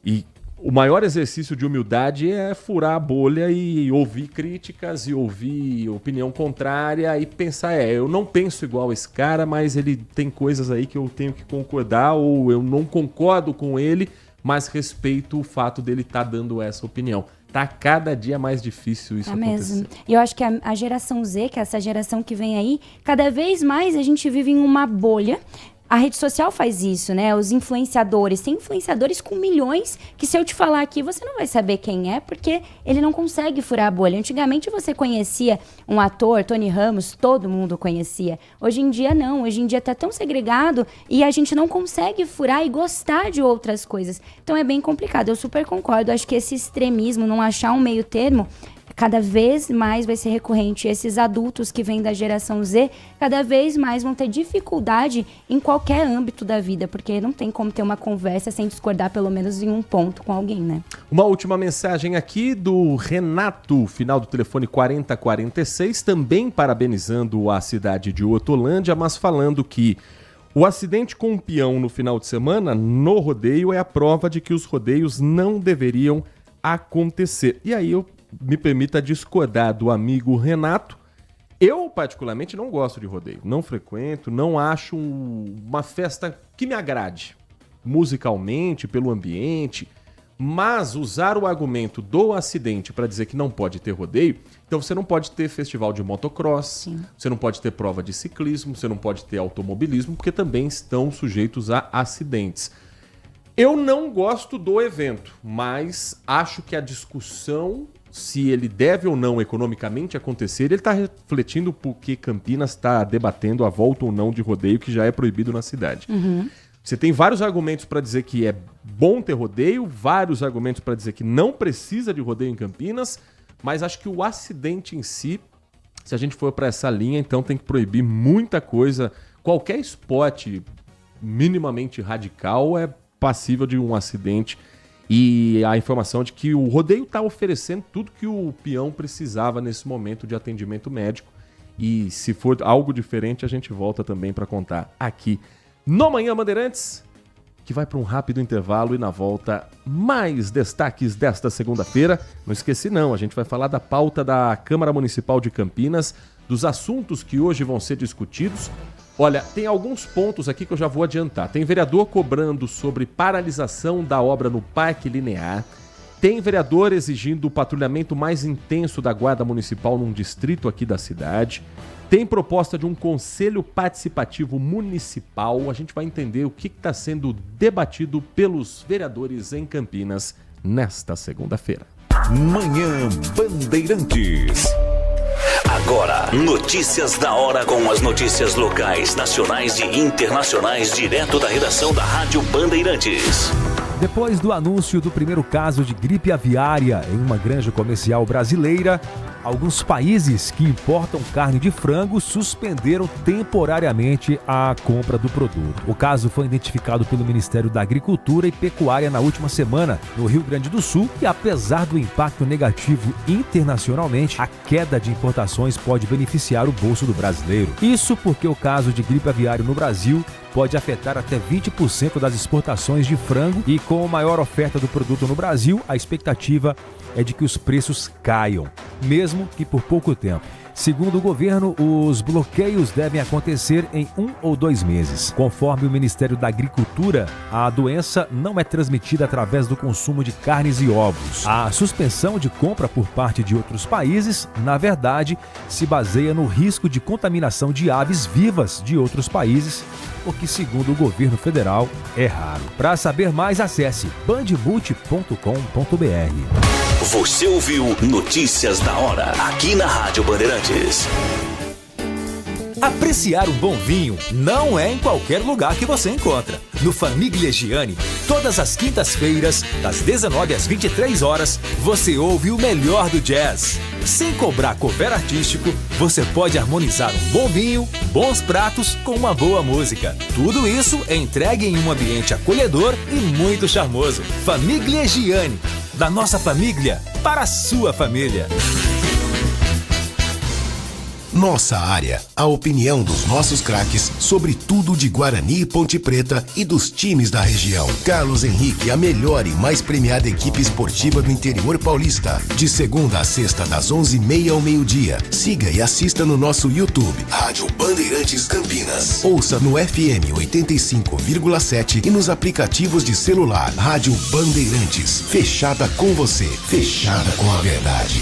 E o maior exercício de humildade é furar a bolha e ouvir críticas e ouvir opinião contrária e pensar, eu não penso igual a esse cara, mas ele tem coisas aí que eu tenho que concordar ou eu não concordo com ele, mas respeito o fato dele estar dando essa opinião. Tá cada dia mais difícil isso acontecer. Mesmo. E eu acho que a geração Z, que é essa geração que vem aí, cada vez mais a gente vive em uma bolha. A rede social faz isso, né? Os influenciadores. Tem influenciadores com milhões que se eu te falar aqui, você não vai saber quem é, porque ele não consegue furar a bolha. Antigamente você conhecia um ator, Tony Ramos, todo mundo conhecia. Hoje em dia não. Hoje em dia tá tão segregado e a gente não consegue furar e gostar de outras coisas. Então é bem complicado. Eu super concordo. Acho que esse extremismo, não achar um meio termo, cada vez mais vai ser recorrente. Esses adultos que vêm da geração Z, cada vez mais vão ter dificuldade em qualquer âmbito da vida, porque não tem como ter uma conversa sem discordar pelo menos em um ponto com alguém, né? Uma última mensagem aqui do Renato, final do telefone 4046, também parabenizando a cidade de Hortolândia, mas falando que o acidente com um peão no final de semana no rodeio é a prova de que os rodeios não deveriam acontecer. E aí eu me permita discordar do amigo Renato. Eu, particularmente, não gosto de rodeio. Não frequento, não acho uma festa que me agrade musicalmente, pelo ambiente. Mas usar o argumento do acidente para dizer que não pode ter rodeio, então você não pode ter festival de motocross, você não pode ter prova de ciclismo, você não pode ter automobilismo, porque também estão sujeitos a acidentes. Eu não gosto do evento, mas acho que a discussão, se ele deve ou não economicamente acontecer, ele está refletindo porque Campinas está debatendo a volta ou não de rodeio, que já é proibido na cidade. Você tem vários argumentos para dizer que é bom ter rodeio, vários argumentos para dizer que não precisa de rodeio em Campinas, mas acho que o acidente em si, se a gente for para essa linha, então tem que proibir muita coisa. Qualquer esporte minimamente radical é passível de um acidente. E a informação de que o rodeio está oferecendo tudo que o peão precisava nesse momento de atendimento médico. E se for algo diferente, a gente volta também para contar aqui no Manhã Bandeirantes, que vai para um rápido intervalo e na volta mais destaques desta segunda-feira. Não esqueci não, a gente vai falar da pauta da Câmara Municipal de Campinas, dos assuntos que hoje vão ser discutidos. Olha, tem alguns pontos aqui que eu já vou adiantar. Tem vereador cobrando sobre paralisação da obra no Parque Linear. Tem vereador exigindo o patrulhamento mais intenso da Guarda Municipal num distrito aqui da cidade. Tem proposta de um conselho participativo municipal. A gente vai entender o que está sendo debatido pelos vereadores em Campinas nesta segunda-feira. Manhã Bandeirantes. Agora, notícias da hora com as notícias locais, nacionais e internacionais, direto da redação da Rádio Bandeirantes. Depois do anúncio do primeiro caso de gripe aviária em uma granja comercial brasileira, alguns países que importam carne de frango suspenderam temporariamente a compra do produto. O caso foi identificado pelo Ministério da Agricultura e Pecuária na última semana, no Rio Grande do Sul, e apesar do impacto negativo internacionalmente, a queda de importações pode beneficiar o bolso do brasileiro. Isso porque o caso de gripe aviária no Brasil pode afetar até 20% das exportações de frango e com a maior oferta do produto no Brasil, a expectativa é de que os preços caiam, mesmo que por pouco tempo. Segundo o governo, os bloqueios devem acontecer em 1 ou 2 meses. Conforme o Ministério da Agricultura, a doença não é transmitida através do consumo de carnes e ovos. A suspensão de compra por parte de outros países, na verdade, se baseia no risco de contaminação de aves vivas de outros países, o que, segundo o governo federal, é raro. Para saber mais, acesse bandmulti.com.br. Você ouviu Notícias da Hora, aqui na Rádio Bandeirantes. Apreciar um bom vinho não é em qualquer lugar que você encontra. No Famiglia Gianni, todas as quintas-feiras, das 19 às 23 horas, você ouve o melhor do jazz. Sem cobrar cover artístico, você pode harmonizar um bom vinho, bons pratos com uma boa música. Tudo isso é entregue em um ambiente acolhedor e muito charmoso. Famiglia Gianni, da nossa família para a sua família. Nossa área, a opinião dos nossos craques sobre tudo de Guarani e Ponte Preta e dos times da região. Carlos Henrique, a melhor e mais premiada equipe esportiva do interior paulista. De segunda a sexta, das 11h30 ao meio-dia. Siga e assista no nosso YouTube, Rádio Bandeirantes Campinas. Ouça no FM 85,7 e nos aplicativos de celular. Rádio Bandeirantes, fechada com você, fechada com a verdade.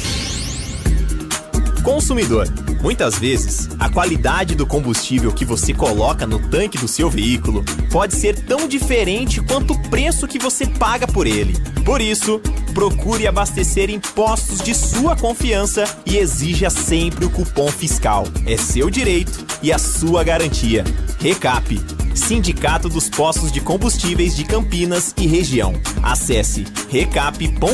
Consumidor, muitas vezes, a qualidade do combustível que você coloca no tanque do seu veículo pode ser tão diferente quanto o preço que você paga por ele. Por isso, procure abastecer em postos de sua confiança e exija sempre o cupom fiscal. É seu direito e a sua garantia. Recap, Sindicato dos Postos de Combustíveis de Campinas e Região. Acesse recap.org.br.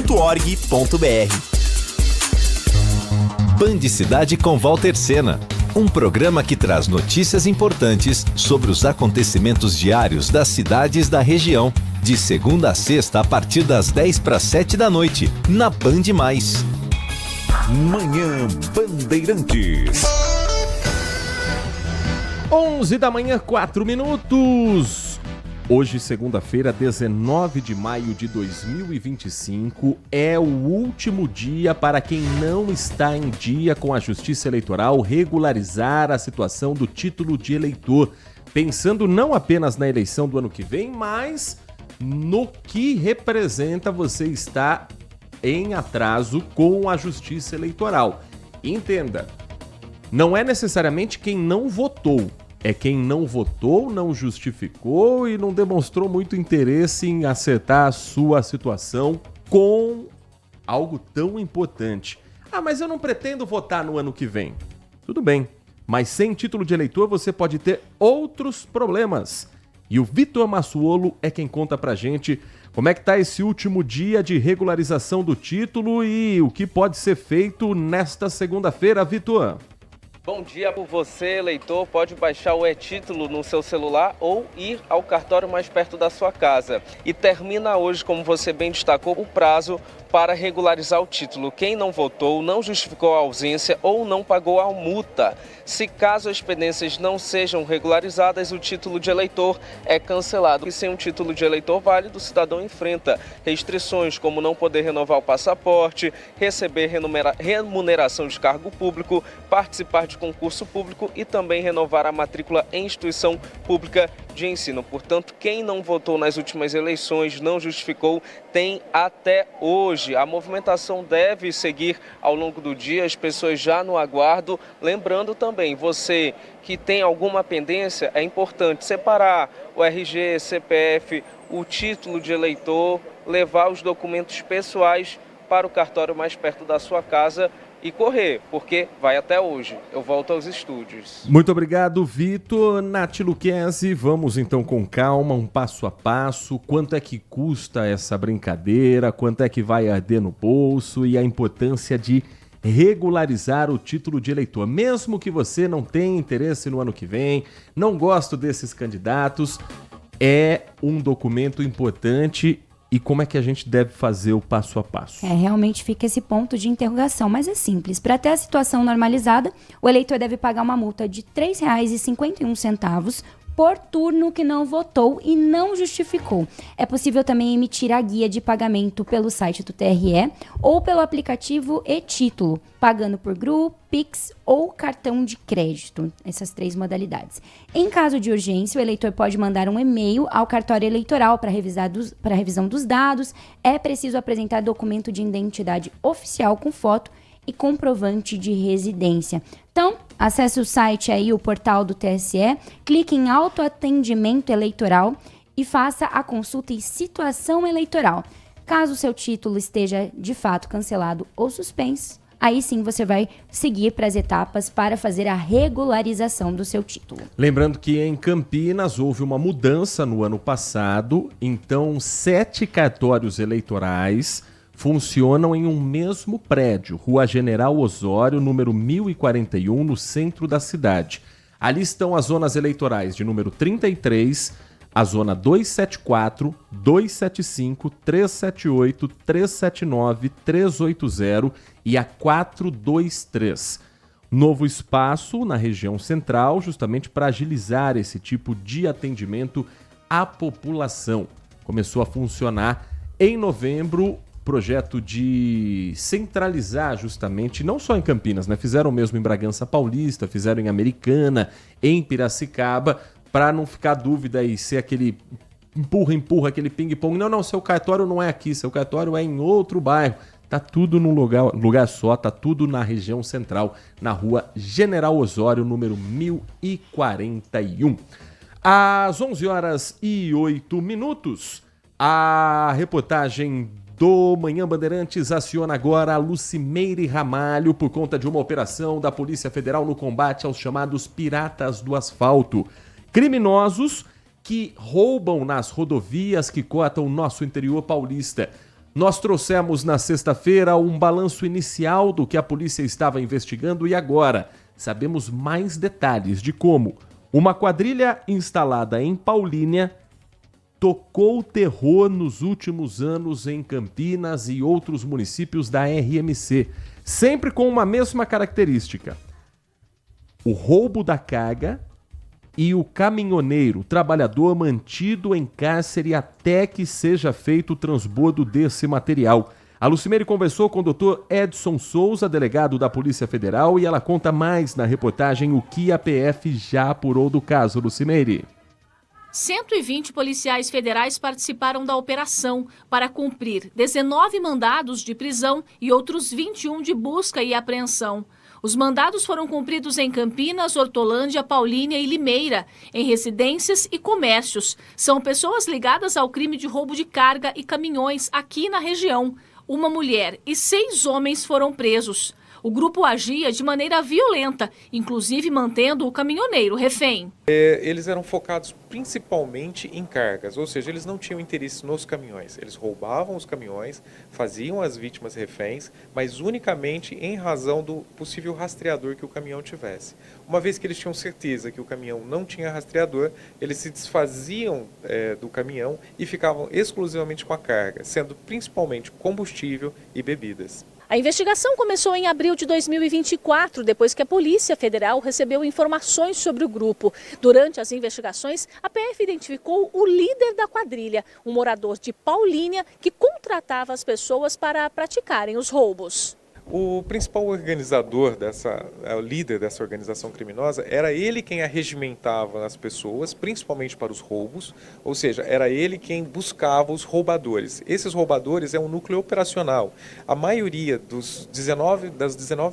Band Cidade com Walter Sena, um programa que traz notícias importantes sobre os acontecimentos diários das cidades da região, de segunda a sexta a partir das 6:50 da noite, na Band+. Manhã Bandeirantes. 11 da manhã, 4 minutos. Hoje, segunda-feira, 19 de maio de 2025, é o último dia para quem não está em dia com a Justiça Eleitoral regularizar a situação do título de eleitor, pensando não apenas na eleição do ano que vem, mas no que representa você estar em atraso com a Justiça Eleitoral. Entenda, não é necessariamente quem não votou, é quem não votou, não justificou e não demonstrou muito interesse em acertar a sua situação com algo tão importante. Ah, mas eu não pretendo votar no ano que vem. Tudo bem, mas sem título de eleitor você pode ter outros problemas. E o Vitor Massuolo é quem conta pra gente como é que tá esse último dia de regularização do título e o que pode ser feito nesta segunda-feira, Vitor. Bom dia, você, eleitor, pode baixar o e-título no seu celular ou ir ao cartório mais perto da sua casa. E termina hoje, como você bem destacou, o prazo para regularizar o título. Quem não votou, não justificou a ausência ou não pagou a multa. Se caso as pendências não sejam regularizadas, o título de eleitor é cancelado. E sem um título de eleitor válido, o cidadão enfrenta restrições como não poder renovar o passaporte, receber remuneração de cargo público, participar de concurso público e também renovar a matrícula em instituição pública de ensino. Portanto, quem não votou nas últimas eleições, não justificou, tem até hoje. A movimentação deve seguir ao longo do dia, as pessoas já no aguardo. Lembrando também, você que tem alguma pendência, é importante separar o RG, CPF, o título de eleitor, levar os documentos pessoais para o cartório mais perto da sua casa e correr, porque vai até hoje. Eu volto aos estúdios. Muito obrigado, Vitor. Nath Luquezzi, vamos então com calma, um passo a passo. Quanto é que custa essa brincadeira? Quanto é que vai arder no bolso? E a importância de regularizar o título de eleitor. Mesmo que você não tenha interesse no ano que vem, não gosto desses candidatos, é um documento importante. E como é que a gente deve fazer o passo a passo? Realmente fica esse ponto de interrogação, mas é simples. Para ter a situação normalizada, o eleitor deve pagar uma multa de R$ 3,51 por turno que não votou e não justificou. É possível também emitir a guia de pagamento pelo site do TRE ou pelo aplicativo e-título, pagando por Gru, Pix ou cartão de crédito, essas 3 modalidades. Em caso de urgência, o eleitor pode mandar um e-mail ao cartório eleitoral para revisão dos dados. É preciso apresentar documento de identidade oficial com foto e comprovante de residência. Então, acesse o site aí, o portal do TSE, clique em autoatendimento eleitoral e faça a consulta em situação eleitoral. Caso o seu título esteja de fato cancelado ou suspenso, aí sim você vai seguir para as etapas para fazer a regularização do seu título. Lembrando que em Campinas houve uma mudança no ano passado, então 7 cartórios eleitorais funcionam em um mesmo prédio, Rua General Osório, número 1041, no centro da cidade. Ali estão as zonas eleitorais de número 33, a zona 274, 275, 378, 379, 380 e a 423. Novo espaço na região central, justamente para agilizar esse tipo de atendimento à população. Começou a funcionar em novembro, projeto de centralizar justamente, não só em Campinas, né? Fizeram mesmo em Bragança Paulista, fizeram em Americana, em Piracicaba, para não ficar dúvida e ser aquele empurra, aquele ping-pong. Não, seu cartório não é aqui, seu cartório é em outro bairro. Tá tudo num lugar só, tá tudo na região central, na Rua General Osório, número 1041. Às 11h08, a reportagem do Manhã Bandeirantes aciona agora a Lucimeire Ramalho por conta de uma operação da Polícia Federal no combate aos chamados piratas do asfalto. Criminosos que roubam nas rodovias que cortam o nosso interior paulista. Nós trouxemos na sexta-feira um balanço inicial do que a polícia estava investigando e agora sabemos mais detalhes de como uma quadrilha instalada em Paulínia tocou o terror nos últimos anos em Campinas e outros municípios da RMC, sempre com uma mesma característica: o roubo da carga e o caminhoneiro, trabalhador mantido em cárcere até que seja feito o transbordo desse material. A Lucimeire conversou com o Dr. Edson Souza, delegado da Polícia Federal, e ela conta mais na reportagem o que a PF já apurou do caso. Lucimeire. 120 policiais federais participaram da operação para cumprir 19 mandados de prisão e outros 21 de busca e apreensão. Os mandados foram cumpridos em Campinas, Hortolândia, Paulínia e Limeira, em residências e comércios. São pessoas ligadas ao crime de roubo de carga e caminhões aqui na região. Uma mulher e 6 homens foram presos. O grupo agia de maneira violenta, inclusive mantendo o caminhoneiro refém. Eles eram focados principalmente em cargas, ou seja, eles não tinham interesse nos caminhões. Eles roubavam os caminhões, faziam as vítimas reféns, mas unicamente em razão do possível rastreador que o caminhão tivesse. Uma vez que eles tinham certeza que o caminhão não tinha rastreador, eles se desfaziam do caminhão e ficavam exclusivamente com a carga, sendo principalmente combustível e bebidas. A investigação começou em abril de 2024, depois que a Polícia Federal recebeu informações sobre o grupo. Durante as investigações, a PF identificou o líder da quadrilha, um morador de Paulínia que contratava as pessoas para praticarem os roubos. O principal organizador, o líder dessa organização criminosa, era ele quem arregimentava as pessoas, principalmente para os roubos, ou seja, era ele quem buscava os roubadores. Esses roubadores é um núcleo operacional. A maioria das 19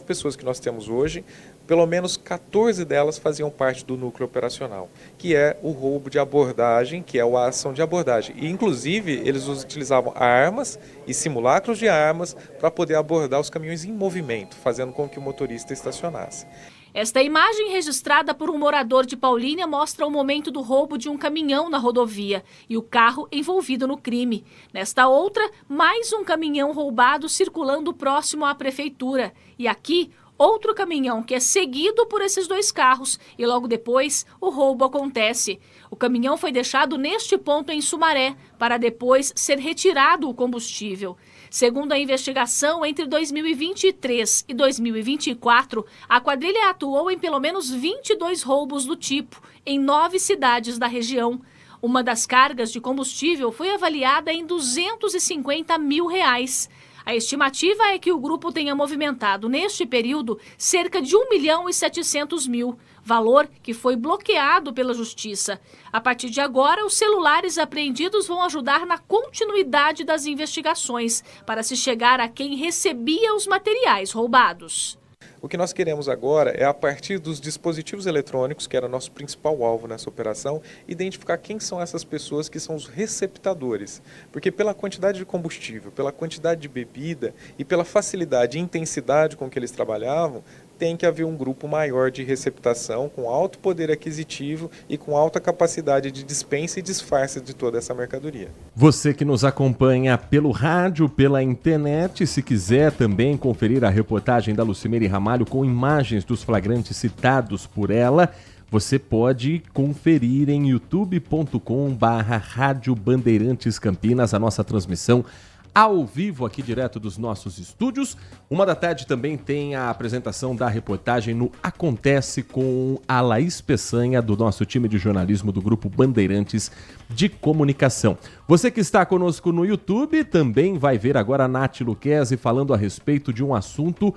pessoas que nós temos hoje, pelo menos 14 delas faziam parte do núcleo operacional, que é o roubo de abordagem, que é a ação de abordagem. E, inclusive, eles utilizavam armas e simulacros de armas para poder abordar os caminhões em movimento, fazendo com que o motorista estacionasse. Esta imagem registrada por um morador de Paulínia mostra o momento do roubo de um caminhão na rodovia e o carro envolvido no crime. Nesta outra, mais um caminhão roubado circulando próximo à prefeitura. E aqui, outro caminhão que é seguido por esses 2 carros e logo depois o roubo acontece. O caminhão foi deixado neste ponto em Sumaré para depois ser retirado o combustível. Segundo a investigação, entre 2023 e 2024, a quadrilha atuou em pelo menos 22 roubos do tipo, em 9 cidades da região. Uma das cargas de combustível foi avaliada em R$250 mil. A estimativa é que o grupo tenha movimentado, neste período, cerca de 1.700.000, valor que foi bloqueado pela Justiça. A partir de agora, os celulares apreendidos vão ajudar na continuidade das investigações, para se chegar a quem recebia os materiais roubados. O que nós queremos agora é, a partir dos dispositivos eletrônicos, que era o nosso principal alvo nessa operação, identificar quem são essas pessoas que são os receptadores. Porque pela quantidade de combustível, pela quantidade de bebida e pela facilidade e intensidade com que eles trabalhavam, tem que haver um grupo maior de receptação, com alto poder aquisitivo e com alta capacidade de dispensa e disfarce de toda essa mercadoria. Você que nos acompanha pelo rádio, pela internet, se quiser também conferir a reportagem da Lucimeire Ramalho com imagens dos flagrantes citados por ela, você pode conferir em youtube.com/Rádio Bandeirantes Campinas, a nossa transmissão ao vivo aqui direto dos nossos estúdios. 13h também tem a apresentação da reportagem no Acontece com a Laís Peçanha, do nosso time de jornalismo do Grupo Bandeirantes de Comunicação. Você que está conosco no YouTube também vai ver agora a Nath Luquezzi falando a respeito de um assunto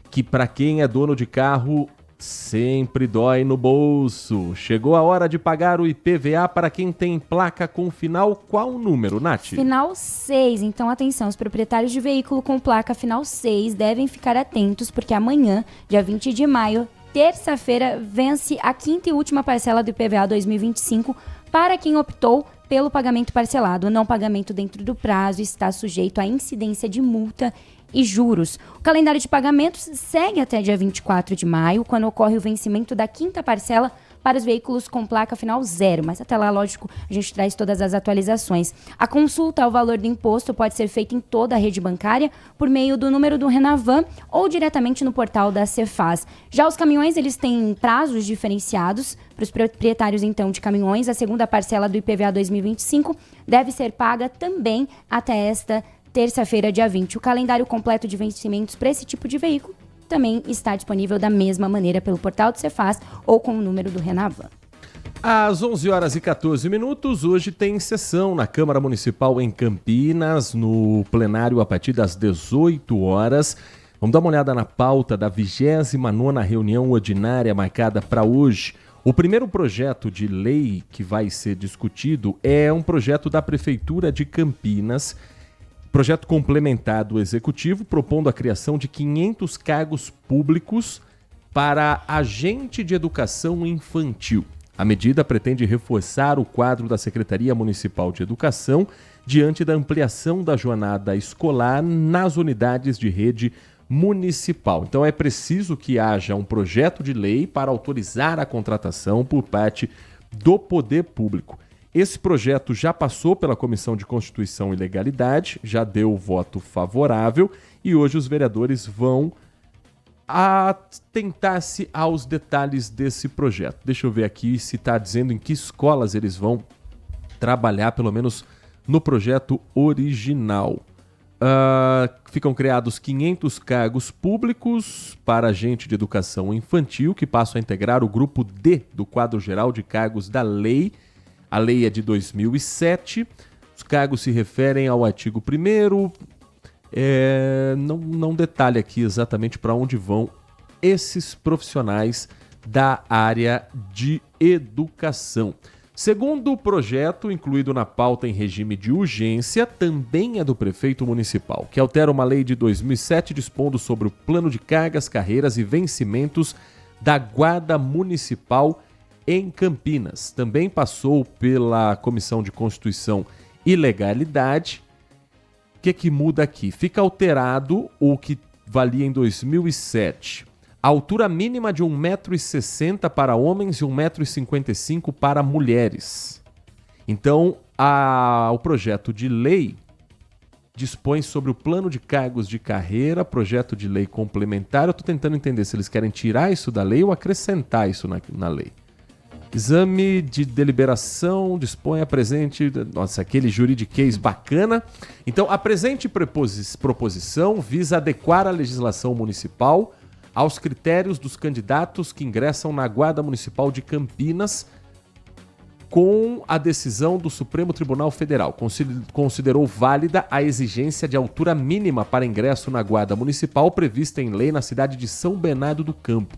que, para quem é dono de carro, sempre dói no bolso. Chegou a hora de pagar o IPVA para quem tem placa com final qual número, Nath? Final 6. Então, atenção, os proprietários de veículo com placa final 6 devem ficar atentos, porque amanhã, dia 20 de maio, terça-feira, vence a 5ª e última parcela do IPVA 2025 para quem optou pelo pagamento parcelado. O não pagamento dentro do prazo está sujeito à incidência de multa e juros. O calendário de pagamentos segue até dia 24 de maio, quando ocorre o vencimento da 5ª parcela para os veículos com placa final 0, mas até lá, lógico, a gente traz todas as atualizações. A consulta ao valor do imposto pode ser feita em toda a rede bancária por meio do número do Renavan ou diretamente no portal da Cefaz. Já os caminhões, eles têm prazos diferenciados. Para os proprietários, então, de caminhões, a 2ª parcela do IPVA 2025 deve ser paga também até esta terça-feira, dia 20. O calendário completo de vencimentos para esse tipo de veículo também está disponível da mesma maneira pelo portal do Cefaz ou com o número do Renavan. Às 11h14, hoje tem sessão na Câmara Municipal em Campinas, no plenário a partir das 18 horas. Vamos dar uma olhada na pauta da 29ª reunião ordinária marcada para hoje. O primeiro projeto de lei que vai ser discutido é um projeto da Prefeitura de Campinas, projeto complementar do Executivo, propondo a criação de 500 cargos públicos para agente de educação infantil. A medida pretende reforçar o quadro da Secretaria Municipal de Educação diante da ampliação da jornada escolar nas unidades de rede municipal. Então é preciso que haja um projeto de lei para autorizar a contratação por parte do poder público. Esse projeto já passou pela Comissão de Constituição e Legalidade, já deu o voto favorável e hoje os vereadores vão atentar-se aos detalhes desse projeto. Deixa eu ver aqui se está dizendo em que escolas eles vão trabalhar, pelo menos no projeto original. Ficam criados 500 cargos públicos para agente de educação infantil, que passam a integrar o grupo D do quadro geral de cargos da lei. A lei é de 2007. Os cargos se referem ao artigo 1º. Não detalha aqui exatamente para onde vão esses profissionais da área de educação. Segundo o projeto, incluído na pauta em regime de urgência, também é do prefeito municipal, que altera uma lei de 2007 dispondo sobre o plano de cargas, carreiras e vencimentos da Guarda Municipal em Campinas. Também passou pela Comissão de Constituição e Legalidade. O que muda aqui? Fica alterado o que valia em 2007. A altura mínima de 1,60 m para homens e 1,55 m para mulheres. Então, o projeto de lei dispõe sobre o plano de cargos de carreira, projeto de lei complementar. Eu estou tentando entender se eles querem tirar isso da lei ou acrescentar isso na lei. Exame de deliberação dispõe a presente... Nossa, aquele juridiquês bacana. Então, a presente proposição visa adequar a legislação municipal aos critérios dos candidatos que ingressam na Guarda Municipal de Campinas com a decisão do Supremo Tribunal Federal. Considerou válida a exigência de altura mínima para ingresso na Guarda Municipal prevista em lei na cidade de São Bernardo do Campo.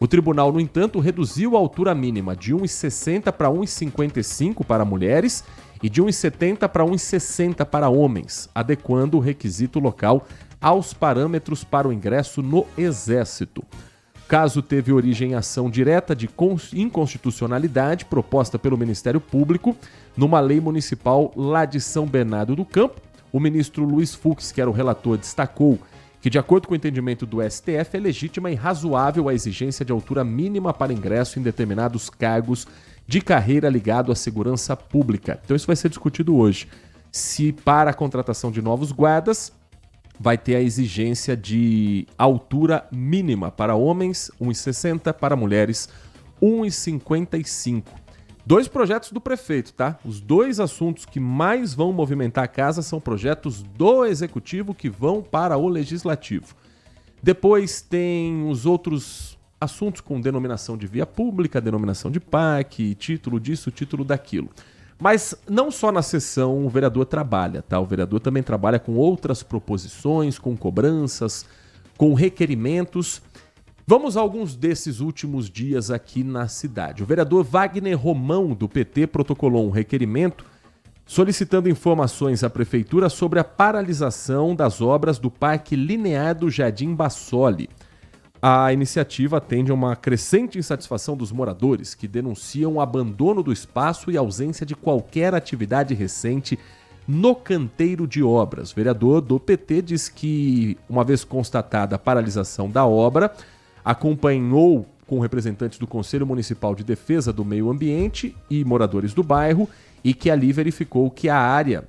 O tribunal, no entanto, reduziu a altura mínima de 1,60 para 1,55 para mulheres e de 1,70 para 1,60 para homens, adequando o requisito local aos parâmetros para o ingresso no Exército. O caso teve origem em ação direta de inconstitucionalidade proposta pelo Ministério Público numa lei municipal lá de São Bernardo do Campo. O ministro Luiz Fux, que era o relator, destacou que, de acordo com o entendimento do STF, é legítima e razoável a exigência de altura mínima para ingresso em determinados cargos de carreira ligado à segurança pública. Então isso vai ser discutido hoje. Se para a contratação de novos guardas vai ter a exigência de altura mínima para homens, 1,60, para mulheres, 1,55. 2 projetos do prefeito, tá? Os 2 assuntos que mais vão movimentar a casa são projetos do Executivo que vão para o Legislativo. Depois tem os outros assuntos com denominação de via pública, denominação de parque, título disso, título daquilo. Mas não só na sessão o vereador trabalha, tá? O vereador também trabalha com outras proposições, com cobranças, com requerimentos. Vamos a alguns desses últimos dias aqui na cidade. O vereador Wagner Romão, do PT, protocolou um requerimento solicitando informações à Prefeitura sobre a paralisação das obras do Parque Linear do Jardim Bassoli. A iniciativa atende a uma crescente insatisfação dos moradores, que denunciam o abandono do espaço e ausência de qualquer atividade recente no canteiro de obras. O vereador do PT diz que, uma vez constatada a paralisação da obra, acompanhou com representantes do Conselho Municipal de Defesa do Meio Ambiente e moradores do bairro e que ali verificou que a área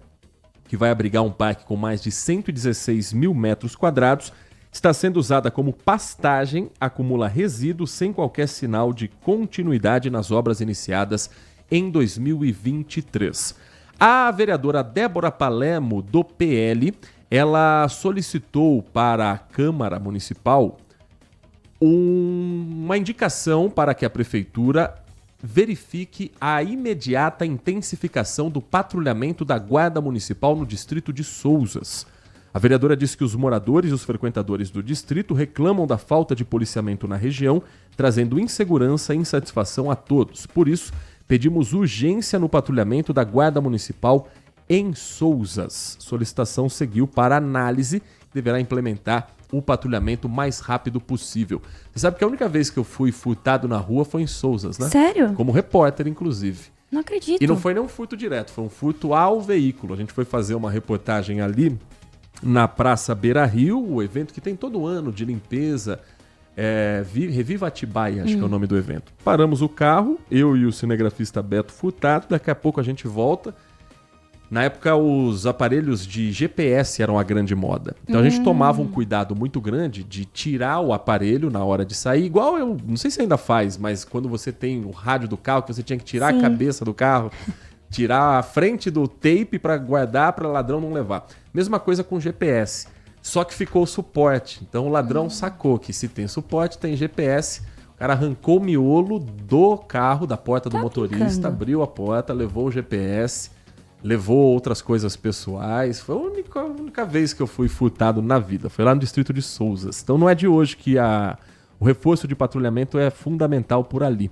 que vai abrigar um parque com mais de 116 mil metros quadrados está sendo usada como pastagem, acumula resíduos sem qualquer sinal de continuidade nas obras iniciadas em 2023. A vereadora Débora Palermo, do PL, ela solicitou para a Câmara Municipal uma indicação para que a Prefeitura verifique a imediata intensificação do patrulhamento da Guarda Municipal no distrito de Souzas. A vereadora disse que os moradores e os frequentadores do distrito reclamam da falta de policiamento na região, trazendo insegurança e insatisfação a todos. Por isso, pedimos urgência no patrulhamento da Guarda Municipal em Souzas. Solicitação seguiu para análise, deverá implementar o patrulhamento o mais rápido possível. Você sabe que a única vez que eu fui furtado na rua foi em Souzas, né? Sério? Como repórter, inclusive. Não acredito. E não foi nem um furto direto, foi um furto ao veículo. A gente foi fazer uma reportagem ali na Praça Beira Rio, o evento que tem todo ano de limpeza, Reviva Atibaia, acho que é o nome do evento. Paramos o carro, eu e o cinegrafista Beto Furtado, daqui a pouco a gente volta. Na época, os aparelhos de GPS eram a grande moda. Então, a gente tomava um cuidado muito grande de tirar o aparelho na hora de sair. Igual eu, não sei se ainda faz, mas quando você tem o rádio do carro, que você tinha que tirar a cabeça do carro, tirar a frente do tape para guardar, para o ladrão não levar. Mesma coisa com GPS. Só que ficou o suporte. Então, o ladrão sacou que se tem suporte, tem GPS. O cara arrancou o miolo do carro, da porta do motorista, abriu a porta, levou o GPS... Levou outras coisas pessoais. Foi a única vez que eu fui furtado na vida. Foi lá no distrito de Souzas. Então não é de hoje que o reforço de patrulhamento é fundamental por ali.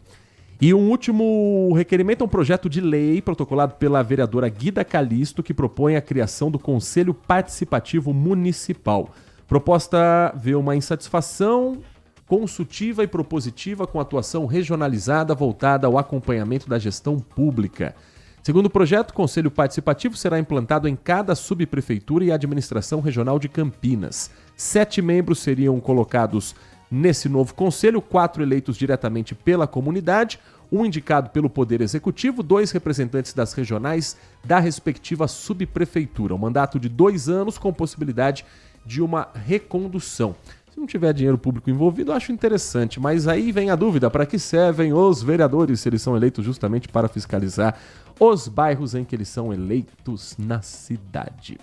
E um último requerimento é um projeto de lei protocolado pela vereadora Guida Calisto, que propõe a criação do Conselho Participativo Municipal. Proposta vê uma insatisfação consultiva e propositiva com atuação regionalizada voltada ao acompanhamento da gestão pública. Segundo o projeto, o Conselho Participativo será implantado em cada subprefeitura e administração regional de Campinas. 7 membros seriam colocados nesse novo conselho, 4 eleitos diretamente pela comunidade, 1 indicado pelo Poder Executivo, 2 representantes das regionais da respectiva subprefeitura. Um mandato de 2 anos com possibilidade de uma recondução. Se não tiver dinheiro público envolvido, eu acho interessante, mas aí vem a dúvida, para que servem os vereadores se eles são eleitos justamente para fiscalizar os bairros em que eles são eleitos na cidade.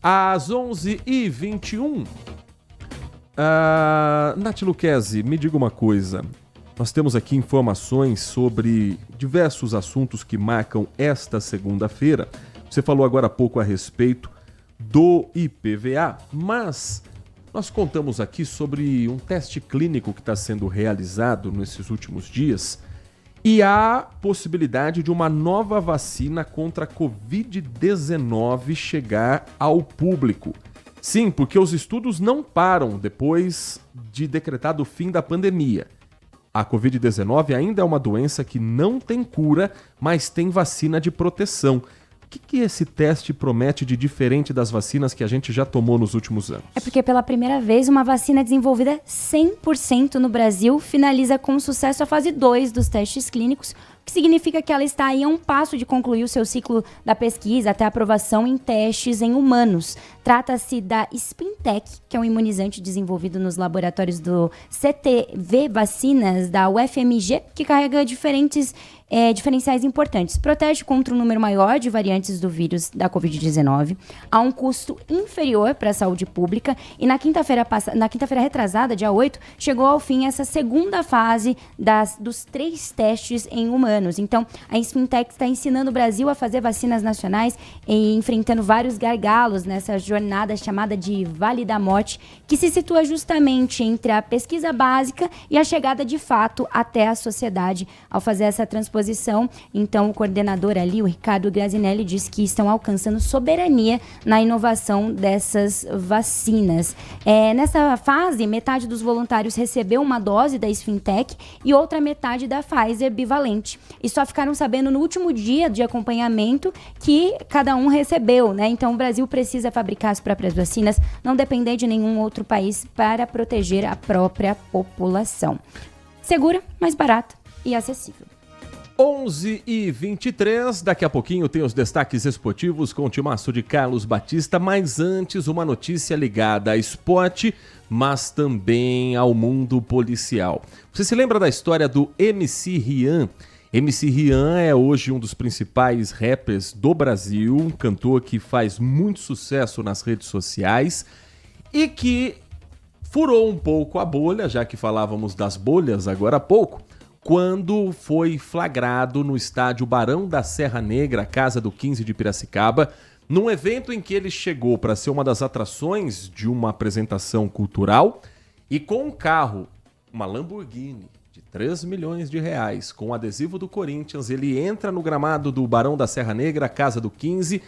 Às 11h21, Nath Luquezzi, me diga uma coisa. Nós temos aqui informações sobre diversos assuntos que marcam esta segunda-feira. Você falou agora há pouco a respeito do IPVA, mas nós contamos aqui sobre um teste clínico que está sendo realizado nesses últimos dias e há possibilidade de uma nova vacina contra a Covid-19 chegar ao público. Sim, porque os estudos não param depois de decretado o fim da pandemia. A Covid-19 ainda é uma doença que não tem cura, mas tem vacina de proteção. O que esse teste promete de diferente das vacinas que a gente já tomou nos últimos anos? É porque pela primeira vez uma vacina desenvolvida 100% no Brasil finaliza com sucesso a fase 2 dos testes clínicos, o que significa que ela está aí a um passo de concluir o seu ciclo da pesquisa até a aprovação em testes em humanos. Trata-se da Spintec, que é um imunizante desenvolvido nos laboratórios do CTV Vacinas da UFMG, que carrega diferenciais importantes. Protege contra um número maior de variantes do vírus da Covid-19, a um custo inferior para a saúde pública e na quinta-feira retrasada, dia 8, chegou ao fim essa segunda fase dos 3 testes em humanos. Então, a Spintec está ensinando o Brasil a fazer vacinas nacionais e enfrentando vários gargalos nessa jornada chamada de Vale da Morte, que se situa justamente entre a pesquisa básica e a chegada de fato até a sociedade ao fazer essa transposição. Então, o coordenador ali, o Ricardo Grazinelli, disse que estão alcançando soberania na inovação dessas vacinas. Nessa fase, metade dos voluntários recebeu uma dose da Spintec e outra metade da Pfizer bivalente. E só ficaram sabendo no último dia de acompanhamento que cada um recebeu, né? Então, o Brasil precisa fabricar as próprias vacinas, não depender de nenhum outro país para proteger a própria população. Segura, mais barata e acessível. 11h23, daqui a pouquinho tem os destaques esportivos com o timaço de Carlos Batista, mas antes uma notícia ligada a esporte, mas também ao mundo policial. Você se lembra da história do MC Rian? MC Rian é hoje um dos principais rappers do Brasil, um cantor que faz muito sucesso nas redes sociais e que furou um pouco a bolha, já que falávamos das bolhas agora há pouco, quando foi flagrado no estádio Barão da Serra Negra, Casa do 15 de Piracicaba, num evento em que ele chegou para ser uma das atrações de uma apresentação cultural e com um carro, uma Lamborghini, 3 milhões de reais, com o adesivo do Corinthians, ele entra no gramado do Barão da Serra Negra, Casa do 15,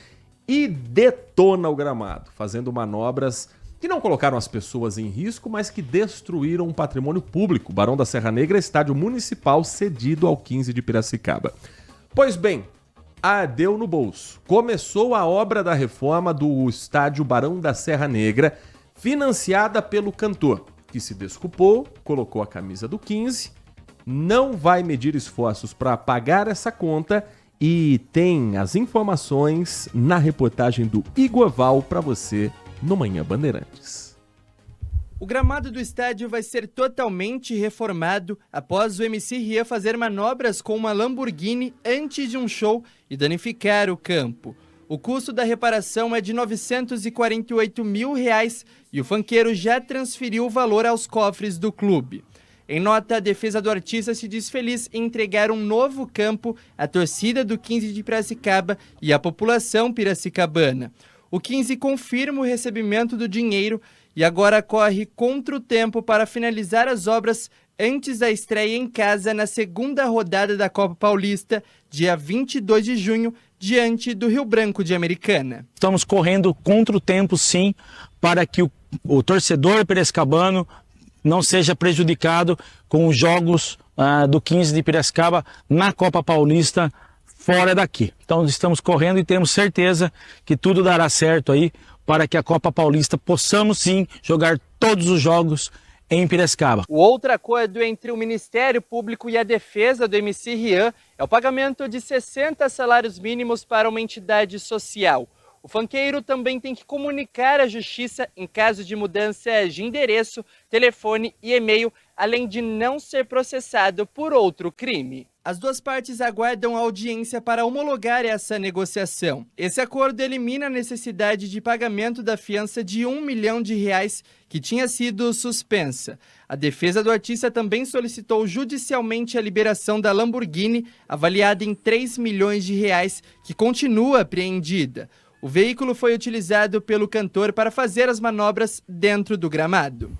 e detona o gramado, fazendo manobras que não colocaram as pessoas em risco, mas que destruíram um patrimônio público. Barão da Serra Negra, estádio municipal cedido ao 15 de Piracicaba. Pois bem, deu no bolso. Começou a obra da reforma do estádio Barão da Serra Negra, financiada pelo cantor, que se desculpou, colocou a camisa do 15, não vai medir esforços para pagar essa conta e tem as informações na reportagem do Igor Val para você no Manhã Bandeirantes. O gramado do estádio vai ser totalmente reformado após o MC Rian fazer manobras com uma Lamborghini antes de um show e danificar o campo. O custo da reparação é de R$ 948 mil e o funkeiro já transferiu o valor aos cofres do clube. Em nota, a defesa do artista se diz feliz em entregar um novo campo à torcida do 15 de Piracicaba e à população piracicabana. O 15 confirma o recebimento do dinheiro e agora corre contra o tempo para finalizar as obras antes da estreia em casa na segunda rodada da Copa Paulista, dia 22 de junho, diante do Rio Branco de Americana. Estamos correndo contra o tempo, sim, para que o torcedor piracicabano não seja prejudicado com os jogos do 15 de Piracicaba na Copa Paulista fora daqui. Então estamos correndo e temos certeza que tudo dará certo aí para que a Copa Paulista possamos sim jogar todos os jogos em Piracicaba. O outro acordo entre o Ministério Público e a defesa do MC Rian é o pagamento de 60 salários mínimos para uma entidade social. O funkeiro também tem que comunicar à justiça em caso de mudança de endereço, telefone e e-mail, além de não ser processado por outro crime. As duas partes aguardam a audiência para homologar essa negociação. Esse acordo elimina a necessidade de pagamento da fiança de R$ 1 milhão que tinha sido suspensa. A defesa do artista também solicitou judicialmente a liberação da Lamborghini, avaliada em R$ 3 milhões, que continua apreendida. O veículo foi utilizado pelo cantor para fazer as manobras dentro do gramado.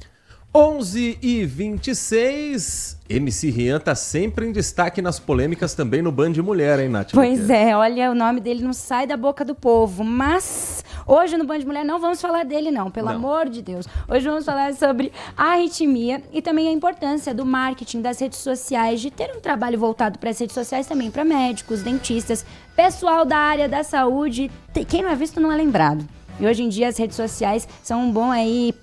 11h26, MC Rian tá sempre em destaque nas polêmicas também no Band Mulher, hein, Nath? Pois é, olha, o nome dele não sai da boca do povo, mas hoje no Band Mulher não vamos falar dele não, pelo amor de Deus. Hoje vamos falar sobre arritmia e também a importância do marketing das redes sociais, de ter um trabalho voltado para as redes sociais também para médicos, dentistas, pessoal da área da saúde. Quem não é visto não é lembrado. E hoje em dia as redes sociais são um bom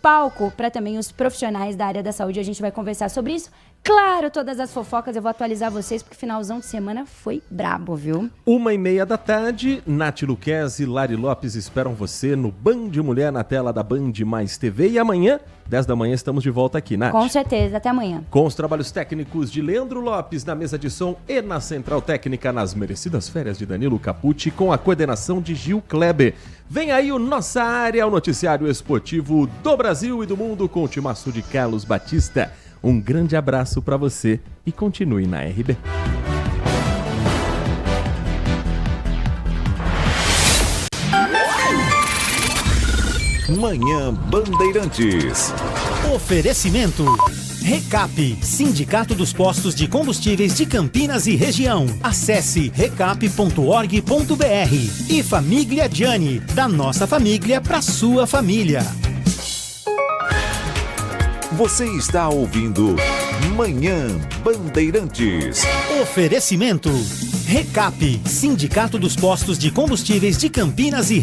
palco para também os profissionais da área da saúde. A gente vai conversar sobre isso. Claro, todas as fofocas eu vou atualizar vocês, porque finalzão de semana foi brabo, viu? 1h30 da tarde, Nath Luquezzi e Lari Lopes esperam você no Band Mulher, na tela da Band Mais TV. E amanhã, 10 da manhã, estamos de volta aqui, Nath. Com certeza, até amanhã. Com os trabalhos técnicos de Leandro Lopes na mesa de som e na central técnica, nas merecidas férias de Danilo Capucci, com a coordenação de Gil Kleber. Vem aí o Nossa Área, o noticiário esportivo do Brasil e do mundo, com o timaço de Carlos Batista. Um grande abraço para você e continue na RB. Manhã Bandeirantes. Oferecimento. Recap, Sindicato dos Postos de Combustíveis de Campinas e Região. Acesse recap.org.br. E Família Gianni, da nossa família para sua família. Você está ouvindo Manhã Bandeirantes. Oferecimento. Recap, Sindicato dos Postos de Combustíveis de Campinas e